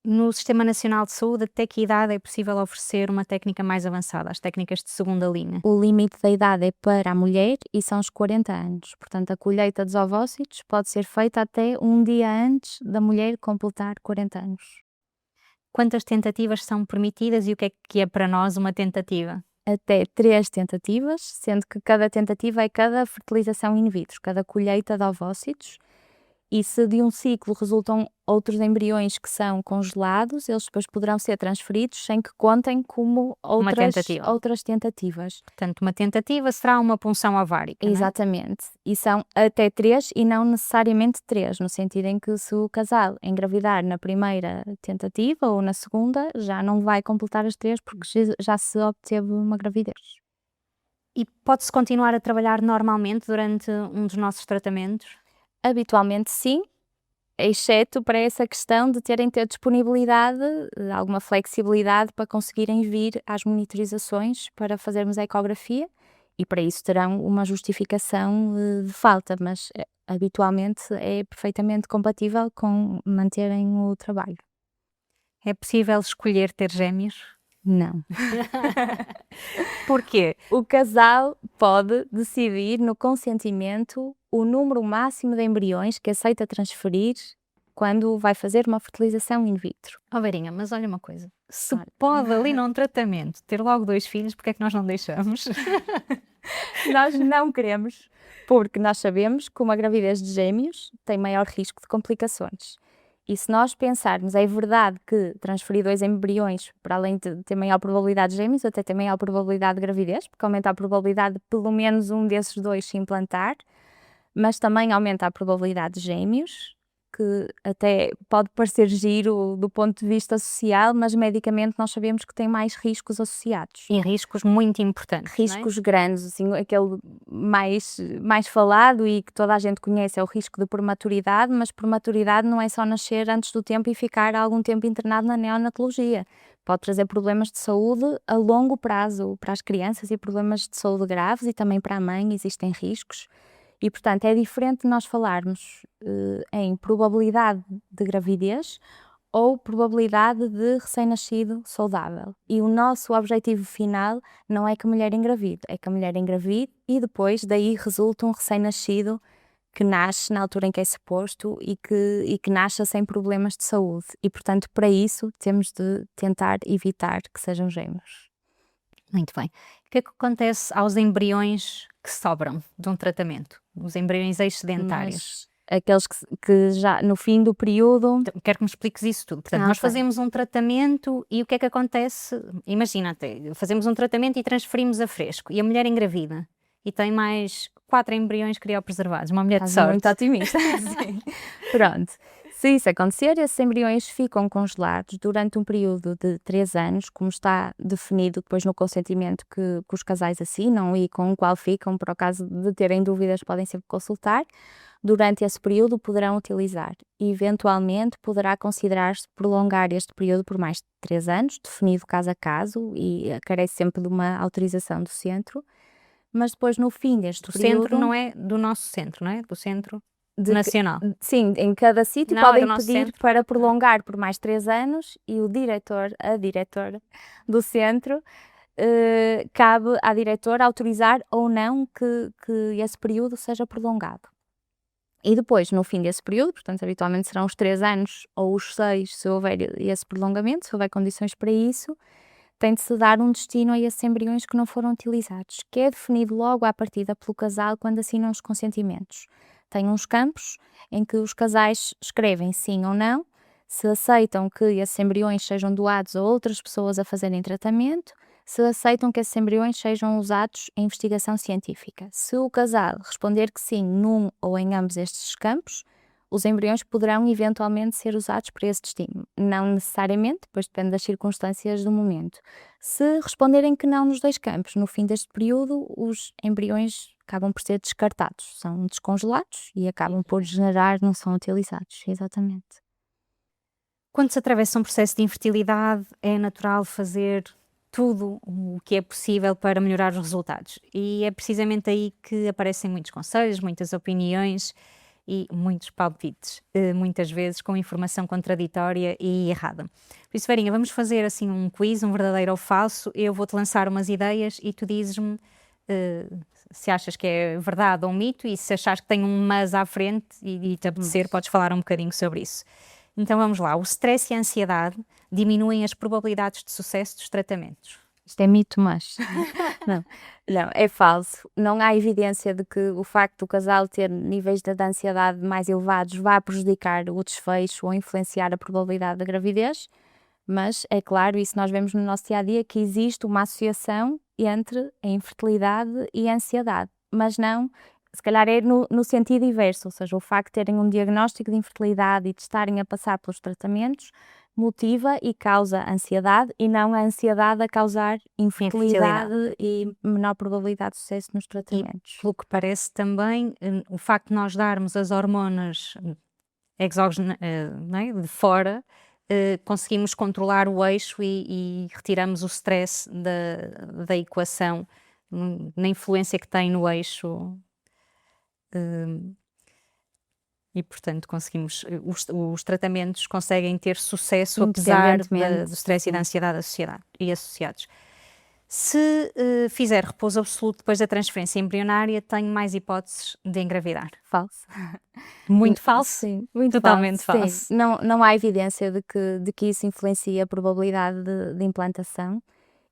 No Sistema Nacional de Saúde, até que idade é possível oferecer uma técnica mais avançada, as técnicas de segunda linha? O limite da idade é para a mulher e são os 40 anos. Portanto, a colheita dos ovócitos pode ser feita até um dia antes da mulher completar 40 anos. Quantas tentativas são permitidas e o que é para nós uma tentativa? Até 3 tentativas, sendo que cada tentativa é cada fertilização in vitro, cada colheita de ovócitos. E se de um ciclo resultam outros embriões que são congelados, eles depois poderão ser transferidos sem que contem como outras tentativas. Portanto, uma tentativa será uma punção ovárica, não é? Exatamente. E são até 3 e não necessariamente 3, no sentido em que se o casal engravidar na primeira tentativa ou na segunda, já não vai completar as 3 porque já se obteve uma gravidez. E pode-se continuar a trabalhar normalmente durante um dos nossos tratamentos? Habitualmente sim, exceto para essa questão de terem ter disponibilidade, alguma flexibilidade para conseguirem vir às monitorizações para fazermos a ecografia e para isso terão uma justificação de falta, mas habitualmente é perfeitamente compatível com manterem o trabalho. É possível escolher ter gêmeos? Não. Porquê? O casal pode decidir no consentimento o número máximo de embriões que aceita transferir quando vai fazer uma fertilização in vitro. Oh, Verinha, mas olha uma coisa, se pode ali num tratamento ter logo 2 filhos, porque é que nós não deixamos? Nós não queremos, porque nós sabemos que uma gravidez de gêmeos tem maior risco de complicações. E se nós pensarmos, é verdade que transferir 2 embriões, para além de ter maior probabilidade de gêmeos, até tem maior probabilidade de gravidez, porque aumenta a probabilidade de pelo menos um desses 2 se implantar, mas também aumenta a probabilidade de gêmeos, que até pode parecer giro do ponto de vista social, mas medicamente nós sabemos que tem mais riscos associados. E riscos muito importantes, Riscos não é? grandes, assim, aquele mais falado e que toda a gente conhece é o risco de prematuridade, mas prematuridade não é só nascer antes do tempo e ficar algum tempo internado na neonatologia. Pode trazer problemas de saúde a longo prazo para as crianças e problemas de saúde graves e também para a mãe existem riscos. E, portanto, é diferente nós falarmos em probabilidade de gravidez ou probabilidade de recém-nascido saudável. E o nosso objetivo final não é que a mulher engravide, é que a mulher engravide e depois daí resulta um recém-nascido que nasce na altura em que é suposto e que nasce sem problemas de saúde. E, portanto, para isso temos de tentar evitar que sejam gêmeos. Muito bem. O que é que acontece aos embriões que sobram de um tratamento? Os embriões excedentários? Mas aqueles que já no fim do período... Então, quero que me expliques isso tudo. Portanto, nós fazemos um tratamento e o que é que acontece? Imagina, fazemos um tratamento e transferimos a fresco e a mulher engravida e tem mais 4 embriões criopreservados, uma mulher de sorte. Muito otimista. Sim. Pronto. Se isso acontecer, esses embriões ficam congelados durante um período de 3 anos, como está definido depois no consentimento que os casais assinam e com o qual ficam, por caso de terem dúvidas, podem sempre consultar. Durante esse período poderão utilizar. Eventualmente poderá considerar-se prolongar este período por mais de 3 anos, definido caso a caso e carece sempre de uma autorização do centro. Mas depois no fim deste período... Do centro não é do nosso centro, não é? Do centro nacional. Sim, em cada sítio Não, podem é do nosso pedir centro. para prolongar por mais 3 anos e o diretor, a diretora do centro, cabe à diretora autorizar ou não que esse período seja prolongado. E depois, no fim desse período, portanto, habitualmente serão os 3 anos ou os 6, se houver esse prolongamento, se houver condições para isso, tem de se dar um destino a esses embriões que não foram utilizados, que é definido logo à partida pelo casal quando assinam os consentimentos. Tem uns campos em que os casais escrevem sim ou não, se aceitam que esses embriões sejam doados a outras pessoas a fazerem tratamento, se aceitam que esses embriões sejam usados em investigação científica. Se o casal responder que sim num ou em ambos estes campos, os embriões poderão eventualmente ser usados para esse destino. Não necessariamente, pois depende das circunstâncias do momento. Se responderem que não nos 2 campos, no fim deste período, os embriões acabam por ser descartados, são descongelados e acabam por degenerar, não são utilizados. Exatamente. Quando se atravessa um processo de infertilidade, é natural fazer tudo o que é possível para melhorar os resultados. E é precisamente aí que aparecem muitos conselhos, muitas opiniões e muitos palpites, muitas vezes com informação contraditória e errada. Por isso, Verinha, vamos fazer assim um quiz, um verdadeiro ou falso. Eu vou-te lançar umas ideias e tu dizes-me se achas que é verdade ou um mito, e se achares que tem um mas à frente e te apetecer, podes falar um bocadinho sobre isso. Então vamos lá, o stress e a ansiedade diminuem as probabilidades de sucesso dos tratamentos. Isto é mito, mas não, não, é falso. Não há evidência de que o facto do casal ter níveis de ansiedade mais elevados vá prejudicar o desfecho ou influenciar a probabilidade da gravidez, mas é claro, isso nós vemos no nosso dia-a-dia, que existe uma associação entre a infertilidade e a ansiedade, mas não, se calhar é no sentido inverso, ou seja, o facto de terem um diagnóstico de infertilidade e de estarem a passar pelos tratamentos motiva e causa ansiedade, e não a ansiedade a causar infertilidade e menor probabilidade de sucesso nos tratamentos. Pelo que parece também, o facto de nós darmos as hormonas exógenas, não é, de fora, conseguimos controlar o eixo e retiramos o stress da equação, na influência que tem no eixo. E, portanto, conseguimos, os tratamentos conseguem ter sucesso apesar do stress e da ansiedade associados. Se fizer repouso absoluto depois da transferência embrionária, tenho mais hipóteses de engravidar. Falso. Muito falso? Sim, muito Totalmente falso. Sim. Não há evidência de que isso influencia a probabilidade de implantação.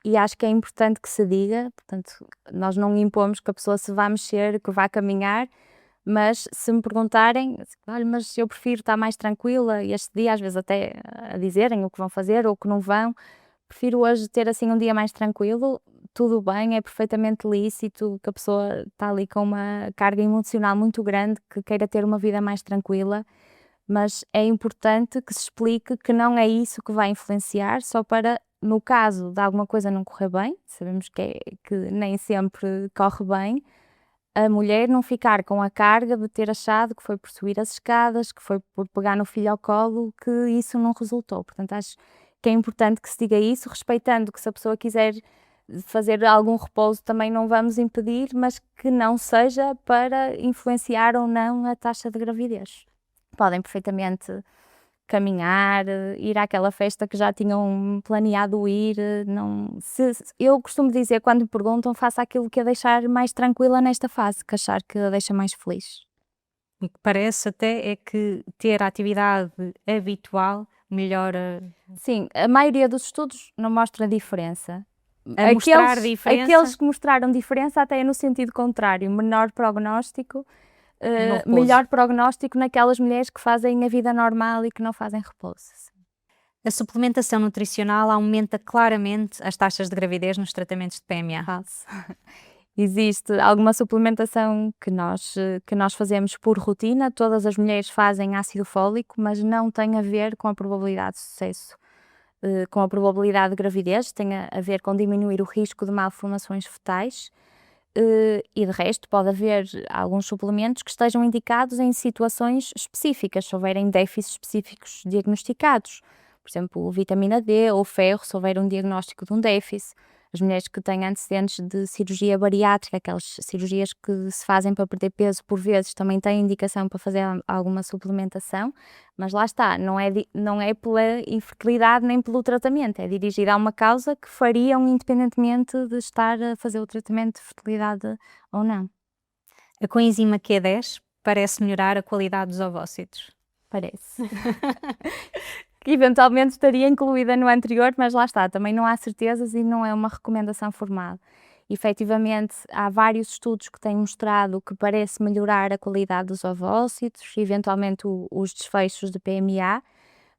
E acho que é importante que se diga, portanto, nós não impomos que a pessoa se vá mexer, que vá caminhar, mas se me perguntarem, olha, mas eu prefiro estar mais tranquila, e este dia às vezes até a dizerem o que vão fazer ou o que não vão, prefiro hoje ter assim um dia mais tranquilo, tudo bem, é perfeitamente lícito que a pessoa está ali com uma carga emocional muito grande, que queira ter uma vida mais tranquila, mas é importante que se explique que não é isso que vai influenciar, só para, no caso de alguma coisa não correr bem, sabemos que nem sempre corre bem, a mulher não ficar com a carga de ter achado que foi por subir as escadas, que foi por pegar no filho ao colo, que isso não resultou. Portanto, acho que é importante que se diga isso, respeitando que se a pessoa quiser fazer algum repouso também não vamos impedir, mas que não seja para influenciar ou não a taxa de gravidez. Podem perfeitamente caminhar, ir àquela festa que já tinham planeado ir, eu costumo dizer, quando me perguntam, faça aquilo que a deixar mais tranquila nesta fase, que achar que a deixa mais feliz. O que parece até é que ter a atividade habitual melhora. Sim, a maioria dos estudos não mostra diferença. Mostrar diferença? Aqueles que mostraram diferença até é no sentido contrário, menor prognóstico, melhor prognóstico naquelas mulheres que fazem a vida normal e que não fazem repouso. A suplementação nutricional aumenta claramente as taxas de gravidez nos tratamentos de PMA. Falso. Existe alguma suplementação que nós fazemos por rotina, todas as mulheres fazem ácido fólico, mas não tem a ver com a probabilidade de sucesso, com a probabilidade de gravidez, tem a ver com diminuir o risco de malformações fetais. E de resto pode haver alguns suplementos que estejam indicados em situações específicas, se houverem déficits específicos diagnosticados, por exemplo, vitamina D ou ferro, se houver um diagnóstico de um déficit. As mulheres que têm antecedentes de cirurgia bariátrica, aquelas cirurgias que se fazem para perder peso, por vezes também têm indicação para fazer alguma suplementação, mas lá está, não é pela infertilidade nem pelo tratamento, é dirigida a uma causa que fariam independentemente de estar a fazer o tratamento de fertilidade ou não. A coenzima Q10 parece melhorar a qualidade dos ovócitos. Parece. Que eventualmente estaria incluída no anterior, mas lá está, também não há certezas e não é uma recomendação formal. Efetivamente, há vários estudos que têm mostrado que parece melhorar a qualidade dos ovócitos, eventualmente os desfechos de PMA,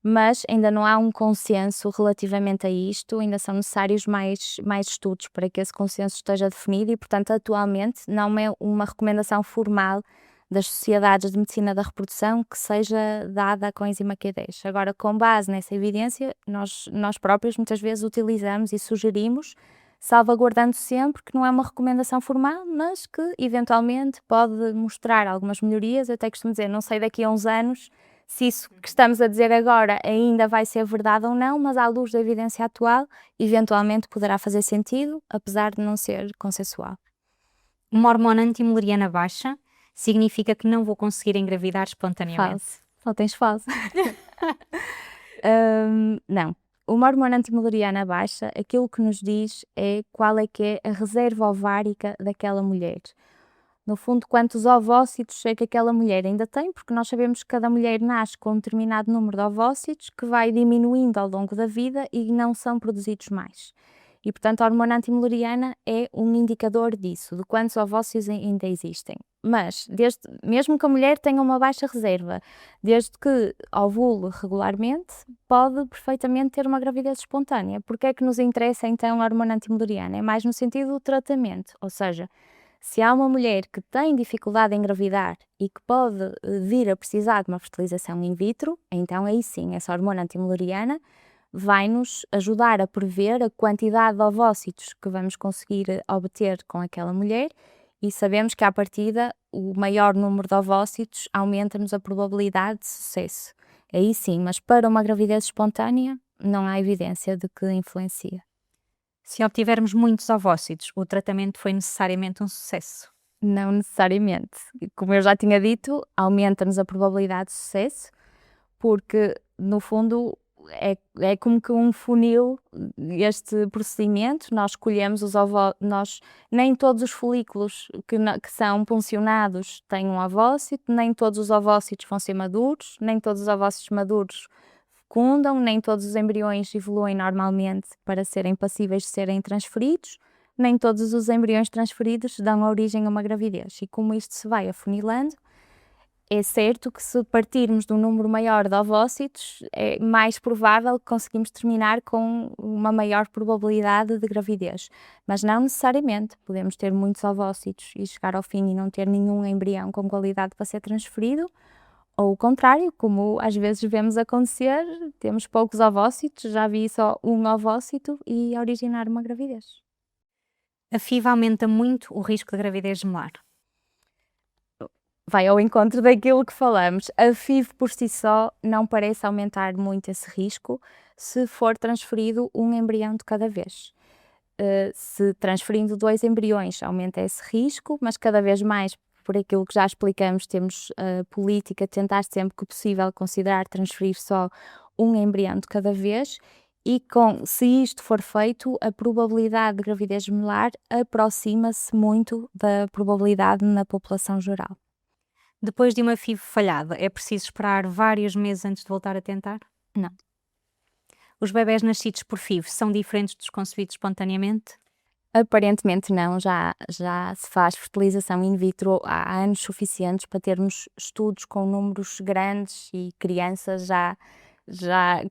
mas ainda não há um consenso relativamente a isto, ainda são necessários mais estudos para que esse consenso esteja definido e, portanto, atualmente não é uma recomendação formal das sociedades de medicina da reprodução que seja dada a coenzima Q10. Agora, com base nessa evidência, nós próprios muitas vezes utilizamos e sugerimos, salvaguardando sempre que não é uma recomendação formal, mas que eventualmente pode mostrar algumas melhorias. Eu até costumo dizer, não sei daqui a uns anos se isso que estamos a dizer agora ainda vai ser verdade ou não, mas à luz da evidência atual, eventualmente poderá fazer sentido, apesar de não ser consensual. Uma hormona antimileriana baixa significa que não vou conseguir engravidar espontaneamente. Falso. Só tens falso. Não. Uma hormona antimileriana baixa, aquilo que nos diz é qual é que é a reserva ovárica daquela mulher. No fundo, quantos ovócitos é que aquela mulher ainda tem, porque nós sabemos que cada mulher nasce com um determinado número de ovócitos que vai diminuindo ao longo da vida e não são produzidos mais. E, portanto, a hormona antimileriana é um indicador disso, de quantos ovócitos ainda existem. Mas, mesmo que a mulher tenha uma baixa reserva, desde que ovule regularmente, pode perfeitamente ter uma gravidez espontânea. Porque é que nos interessa, então, a hormona antimileriana? É mais no sentido do tratamento, ou seja, se há uma mulher que tem dificuldade em engravidar e que pode vir a precisar de uma fertilização in vitro, então aí sim, essa hormona antimileriana vai-nos ajudar a prever a quantidade de ovócitos que vamos conseguir obter com aquela mulher e sabemos que à partida o maior número de ovócitos aumenta-nos a probabilidade de sucesso. Aí sim, mas para uma gravidez espontânea não há evidência de que influencia. Se obtivermos muitos ovócitos, o tratamento foi necessariamente um sucesso? Não necessariamente. Como eu já tinha dito, aumenta-nos a probabilidade de sucesso, porque no fundo é como que um funil este procedimento. Nós escolhemos os ovócitos, nem todos os folículos que são puncionados têm um ovócito, nem todos os ovócitos vão ser maduros, nem todos os ovócitos maduros fecundam, nem todos os embriões evoluem normalmente para serem passíveis de serem transferidos, nem todos os embriões transferidos dão origem a uma gravidez. E como isto se vai afunilando, é certo que se partirmos de um número maior de ovócitos, é mais provável que conseguimos terminar com uma maior probabilidade de gravidez. Mas não necessariamente. Podemos ter muitos ovócitos e chegar ao fim e não ter nenhum embrião com qualidade para ser transferido, ou o contrário, como às vezes vemos acontecer, temos poucos ovócitos, já vi só um ovócito e originar uma gravidez. A FIV aumenta muito o risco de gravidez gemelar? Vai ao encontro daquilo que falamos. A FIV por si só não parece aumentar muito esse risco se for transferido um embrião de cada vez. Se transferindo 2 embriões aumenta esse risco, mas cada vez mais, por aquilo que já explicamos, temos a política de tentar sempre que possível considerar transferir só um embrião de cada vez e se isto for feito, a probabilidade de gravidez gemelar aproxima-se muito da probabilidade na população geral. Depois de uma FIV falhada, é preciso esperar vários meses antes de voltar a tentar? Não. Os bebés nascidos por FIV são diferentes dos concebidos espontaneamente? Aparentemente não, já se faz fertilização in vitro há anos suficientes para termos estudos com números grandes e crianças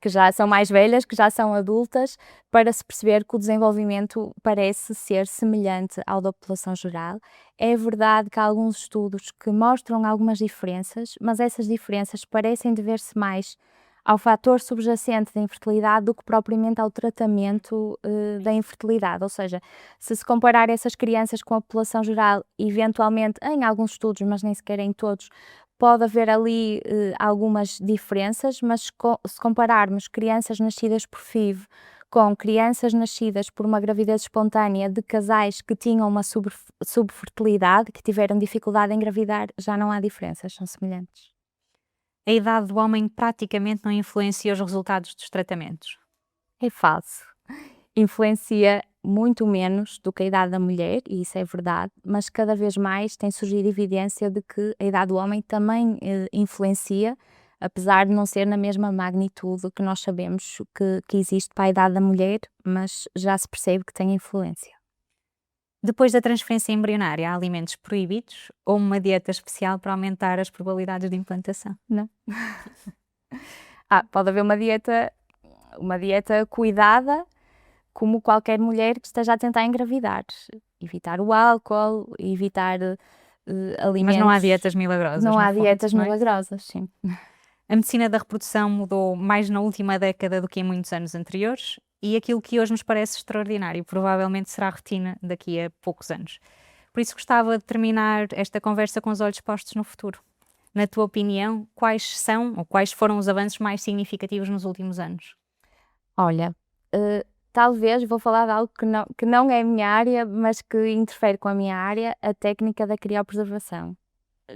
que já são mais velhas, que já são adultas, para se perceber que o desenvolvimento parece ser semelhante ao da população geral. É verdade que há alguns estudos que mostram algumas diferenças, mas essas diferenças parecem dever-se mais ao fator subjacente da infertilidade do que propriamente ao tratamento da infertilidade. Ou seja, se comparar essas crianças com a população geral, eventualmente em alguns estudos, mas nem sequer em todos, pode haver ali algumas diferenças, mas se compararmos crianças nascidas por FIV com crianças nascidas por uma gravidez espontânea de casais que tinham uma subfertilidade, que tiveram dificuldade em engravidar, já não há diferenças, são semelhantes. A idade do homem praticamente não influencia os resultados dos tratamentos? É falso. Influencia muito menos do que a idade da mulher, e isso é verdade, mas cada vez mais tem surgido evidência de que a idade do homem também influencia, apesar de não ser na mesma magnitude que nós sabemos que existe para a idade da mulher, mas já se percebe que tem influência. Depois da transferência embrionária, há alimentos proibidos ou uma dieta especial para aumentar as probabilidades de implantação? Não. Pode haver uma dieta cuidada, como qualquer mulher que esteja a tentar engravidar. Evitar o álcool, evitar alimentos. Mas não há dietas milagrosas, Não no há fundo, dietas não é? milagrosas, sim. A medicina da reprodução mudou mais na última década do que em muitos anos anteriores e aquilo que hoje nos parece extraordinário provavelmente será rotina daqui a poucos anos. Por isso gostava de terminar esta conversa com os olhos postos no futuro. Na tua opinião, quais são ou quais foram os avanços mais significativos nos últimos anos? Olha, talvez vou falar de algo que não é a minha área, mas que interfere com a minha área, a técnica da criopreservação.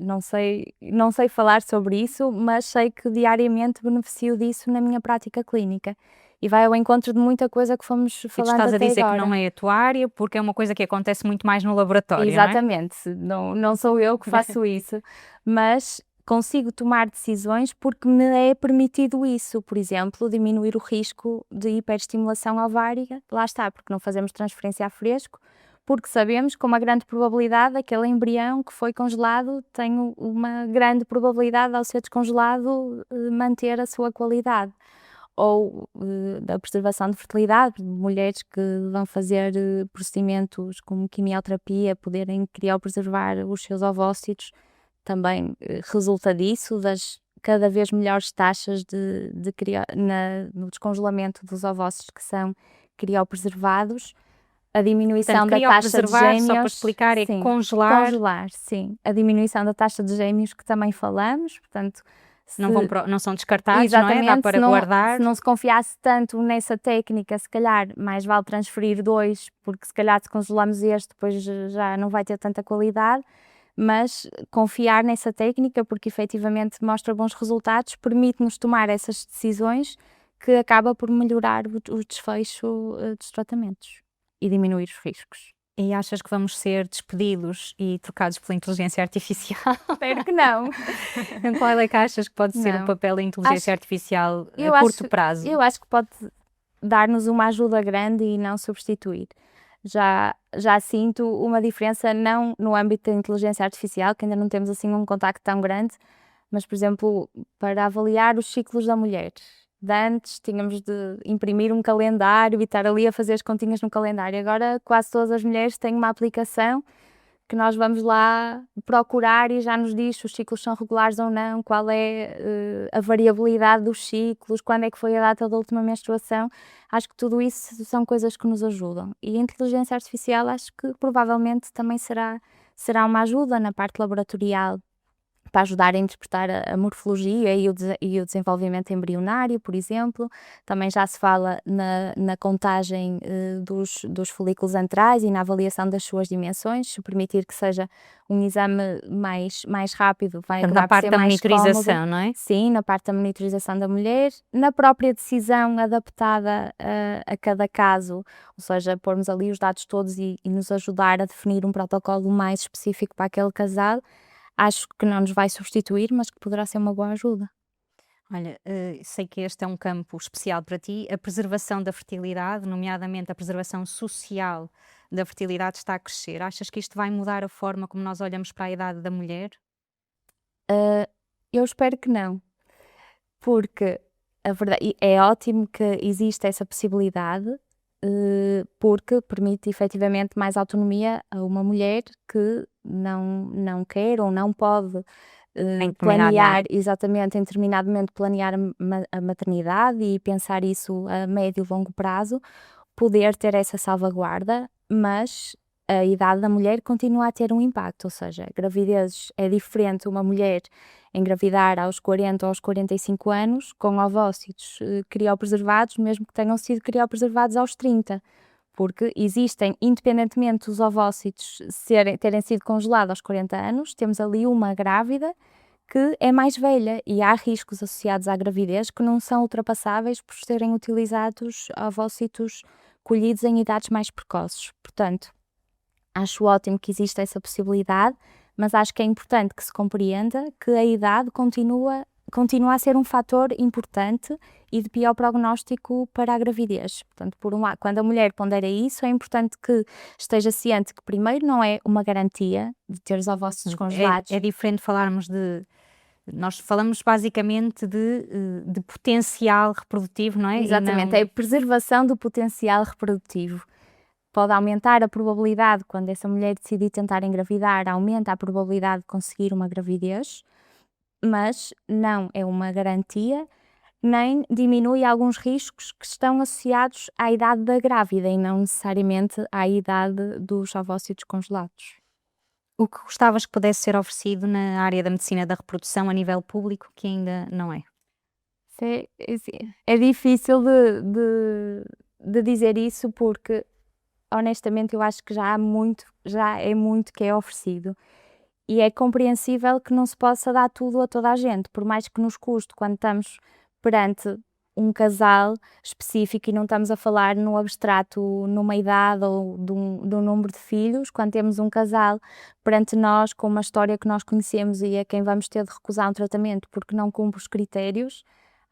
Não sei falar sobre isso, mas sei que diariamente beneficio disso na minha prática clínica. E vai ao encontro de muita coisa que fomos E tu falando estás a até dizer que agora. não é a tua área porque é uma coisa que acontece muito mais no laboratório, não é? Exatamente, não sou eu que faço isso, mas consigo tomar decisões porque me é permitido isso. Por exemplo, diminuir o risco de hiperestimulação ovárica, lá está, porque não fazemos transferência a fresco, porque sabemos com uma grande probabilidade aquele embrião que foi congelado tem uma grande probabilidade, ao ser descongelado, manter a sua qualidade. Ou da preservação de fertilidade, mulheres que vão fazer procedimentos como quimioterapia, poderem criopreservar os seus ovócitos, também resulta disso, das cada vez melhores taxas no descongelamento dos ovócitos que são criopreservados. A diminuição Portanto, da taxa de criopreservar, só para gêmeos, explicar, é sim, congelar. congelar, sim. A diminuição da taxa de gêmeos que também falamos, portanto, Não são descartados, não é? Dá exatamente, para guardar. se não se confiasse tanto nessa técnica, se calhar mais vale transferir 2, porque se calhar se congelamos este, depois já não vai ter tanta qualidade, mas confiar nessa técnica, porque efetivamente mostra bons resultados, permite-nos tomar essas decisões que acaba por melhorar o desfecho dos tratamentos e diminuir os riscos. E achas que vamos ser despedidos e trocados pela inteligência artificial? Espero que não. Qual é que achas que pode ser o Não. papel da inteligência artificial a curto prazo? Eu acho que pode dar-nos uma ajuda grande e não substituir. Já sinto uma diferença, não no âmbito da inteligência artificial, que ainda não temos assim um contacto tão grande, mas, por exemplo, para avaliar os ciclos da mulher. De antes tínhamos de imprimir um calendário e estar ali a fazer as continhas no calendário. Agora quase todas as mulheres têm uma aplicação que nós vamos lá procurar e já nos diz se os ciclos são regulares ou não, qual é a variabilidade dos ciclos, quando é que foi a data da última menstruação. Acho que tudo isso são coisas que nos ajudam. E a inteligência artificial acho que provavelmente também será uma ajuda na parte laboratorial, para ajudar a interpretar a morfologia e o desenvolvimento embrionário, por exemplo. Também já se fala na contagem dos folículos antrais e na avaliação das suas dimensões, se permitir que seja um exame mais rápido, vai Portanto, acabar na por parte ser da mais monitorização, cómodo. não é? Sim, na parte da monitorização da mulher, na própria decisão adaptada a cada caso, ou seja, pormos ali os dados todos e nos ajudar a definir um protocolo mais específico para aquele casal. Acho que não nos vai substituir, mas que poderá ser uma boa ajuda. Olha, sei que este é um campo especial para ti. A preservação da fertilidade, nomeadamente a preservação social da fertilidade, está a crescer. Achas que isto vai mudar a forma como nós olhamos para a idade da mulher? Eu espero que não, porque a verdade é ótimo que exista essa possibilidade, porque permite efetivamente mais autonomia a uma mulher que não quer ou não pode Em determinado planear, momento. exatamente, em determinado momento planear a maternidade e pensar isso a médio e longo prazo, poder ter essa salvaguarda, mas a idade da mulher continua a ter um impacto, ou seja, gravidezes é diferente uma mulher engravidar aos 40 ou aos 45 anos com ovócitos criopreservados, mesmo que tenham sido criopreservados aos 30, porque existem, independentemente dos ovócitos terem sido congelados aos 40 anos, temos ali uma grávida que é mais velha e há riscos associados à gravidez que não são ultrapassáveis por serem utilizados ovócitos colhidos em idades mais precoces. Portanto, acho ótimo que exista essa possibilidade, mas acho que é importante que se compreenda que a idade continua a ser um fator importante e de pior prognóstico para a gravidez. Portanto, por um lado, quando a mulher pondera isso, é importante que esteja ciente que, primeiro, não é uma garantia de ter os ovócitos congelados. É diferente falarmos de Nós falamos basicamente de potencial reprodutivo, não é? Exatamente, é a preservação do potencial reprodutivo. Pode aumentar a probabilidade, quando essa mulher decidir tentar engravidar, aumenta a probabilidade de conseguir uma gravidez, mas não é uma garantia, nem diminui alguns riscos que estão associados à idade da grávida e não necessariamente à idade dos ovócitos congelados. O que gostavas que pudesse ser oferecido na área da medicina da reprodução a nível público, que ainda não é? É difícil de dizer isso porque, honestamente, eu acho que já é muito que é oferecido. E é compreensível que não se possa dar tudo a toda a gente, por mais que nos custe quando estamos perante um casal específico e não estamos a falar no abstrato, numa idade ou de um número de filhos, quando temos um casal perante nós com uma história que nós conhecemos e a quem vamos ter de recusar um tratamento porque não cumpre os critérios,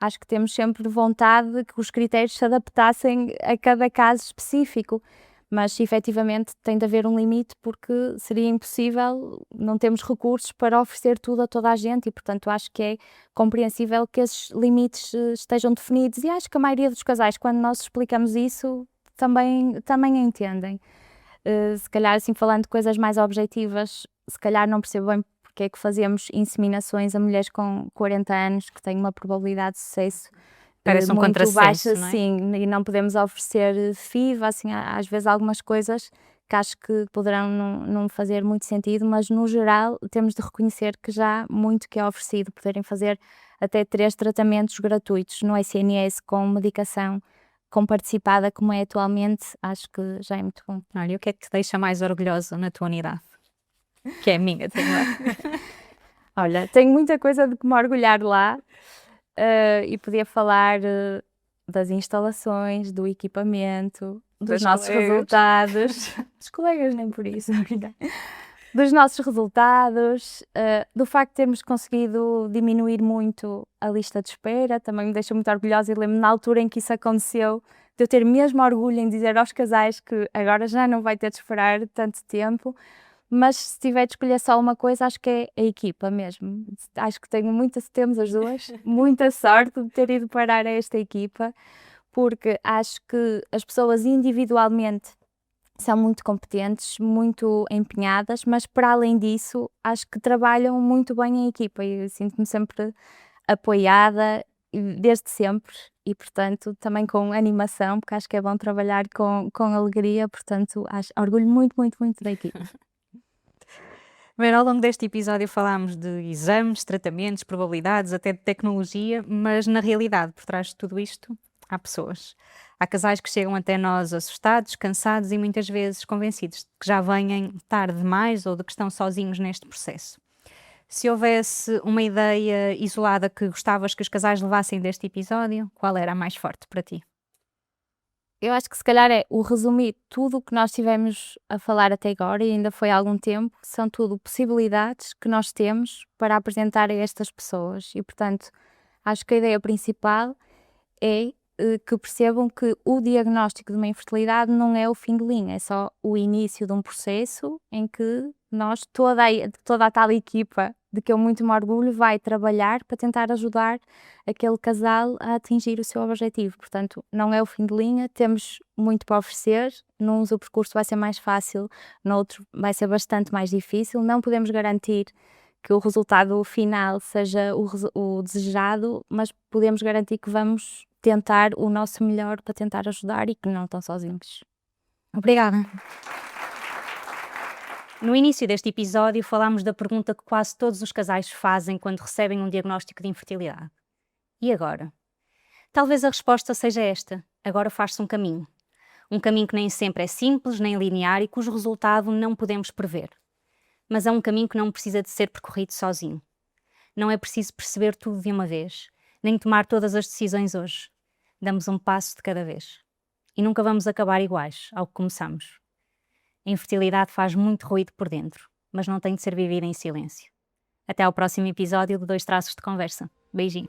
acho que temos sempre vontade de que os critérios se adaptassem a cada caso específico. Mas efetivamente tem de haver um limite porque seria impossível, não temos recursos para oferecer tudo a toda a gente e portanto acho que é compreensível que esses limites estejam definidos e acho que a maioria dos casais, quando nós explicamos isso, também entendem. Se calhar assim falando de coisas mais objetivas, se calhar não percebo bem porque é que fazemos inseminações a mulheres com 40 anos que têm uma probabilidade de sucesso Parece um muito contrassenso, baixa, não é? sim, e não podemos oferecer FIV, assim, às vezes algumas coisas que acho que poderão não fazer muito sentido, mas no geral temos de reconhecer que já há muito que é oferecido, poderem fazer até 3 tratamentos gratuitos no SNS com medicação comparticipada como é atualmente, acho que já é muito bom. Olha, e o que é que te deixa mais orgulhosa na tua unidade? Que é a minha também. Olha, tenho muita coisa de que me orgulhar lá. E podia falar das instalações, do equipamento, dos Das nossos colegas. resultados, dos colegas nem por isso, dos nossos resultados, do facto de termos conseguido diminuir muito a lista de espera, também me deixa muito orgulhosa e lembro-me na altura em que isso aconteceu, de eu ter mesmo orgulho em dizer aos casais que agora já não vai ter de esperar tanto tempo. Mas se tiver de escolher só uma coisa, acho que é a equipa mesmo. Acho que temos as duas, muita sorte de ter ido parar a esta equipa, porque acho que as pessoas individualmente são muito competentes, muito empenhadas, mas para além disso, acho que trabalham muito bem em equipa e eu sinto-me sempre apoiada, desde sempre, e portanto também com animação, porque acho que é bom trabalhar com alegria, portanto orgulho muito, muito, muito da equipa. Bem, ao longo deste episódio falámos de exames, tratamentos, probabilidades, até de tecnologia, mas na realidade, por trás de tudo isto, há pessoas. Há casais que chegam até nós assustados, cansados e muitas vezes convencidos de que já vêm tarde demais ou de que estão sozinhos neste processo. Se houvesse uma ideia isolada que gostavas que os casais levassem deste episódio, qual era a mais forte para ti? Eu acho que se calhar é o resumir tudo o que nós tivemos a falar até agora, e ainda foi há algum tempo, são tudo possibilidades que nós temos para apresentar a estas pessoas. E, portanto, acho que a ideia principal é que percebam que o diagnóstico de uma infertilidade não é o fim de linha, é só o início de um processo em que nós, toda a tal equipa de que eu muito me orgulho, vai trabalhar para tentar ajudar aquele casal a atingir o seu objetivo. Portanto, não é o fim de linha, temos muito para oferecer, num o percurso vai ser mais fácil, no outro vai ser bastante mais difícil, não podemos garantir que o resultado final seja o desejado, mas podemos garantir que vamos tentar o nosso melhor para tentar ajudar e que não estão sozinhos. Obrigada. No início deste episódio falámos da pergunta que quase todos os casais fazem quando recebem um diagnóstico de infertilidade. E agora? Talvez a resposta seja esta: agora faz-se um caminho. Um caminho que nem sempre é simples, nem linear e cujo resultado não podemos prever. Mas é um caminho que não precisa de ser percorrido sozinho. Não é preciso perceber tudo de uma vez, nem tomar todas as decisões hoje. Damos um passo de cada vez. E nunca vamos acabar iguais ao que começamos. A infertilidade faz muito ruído por dentro, mas não tem de ser vivida em silêncio. Até ao próximo episódio de 2 Traços de Conversa. Beijinho.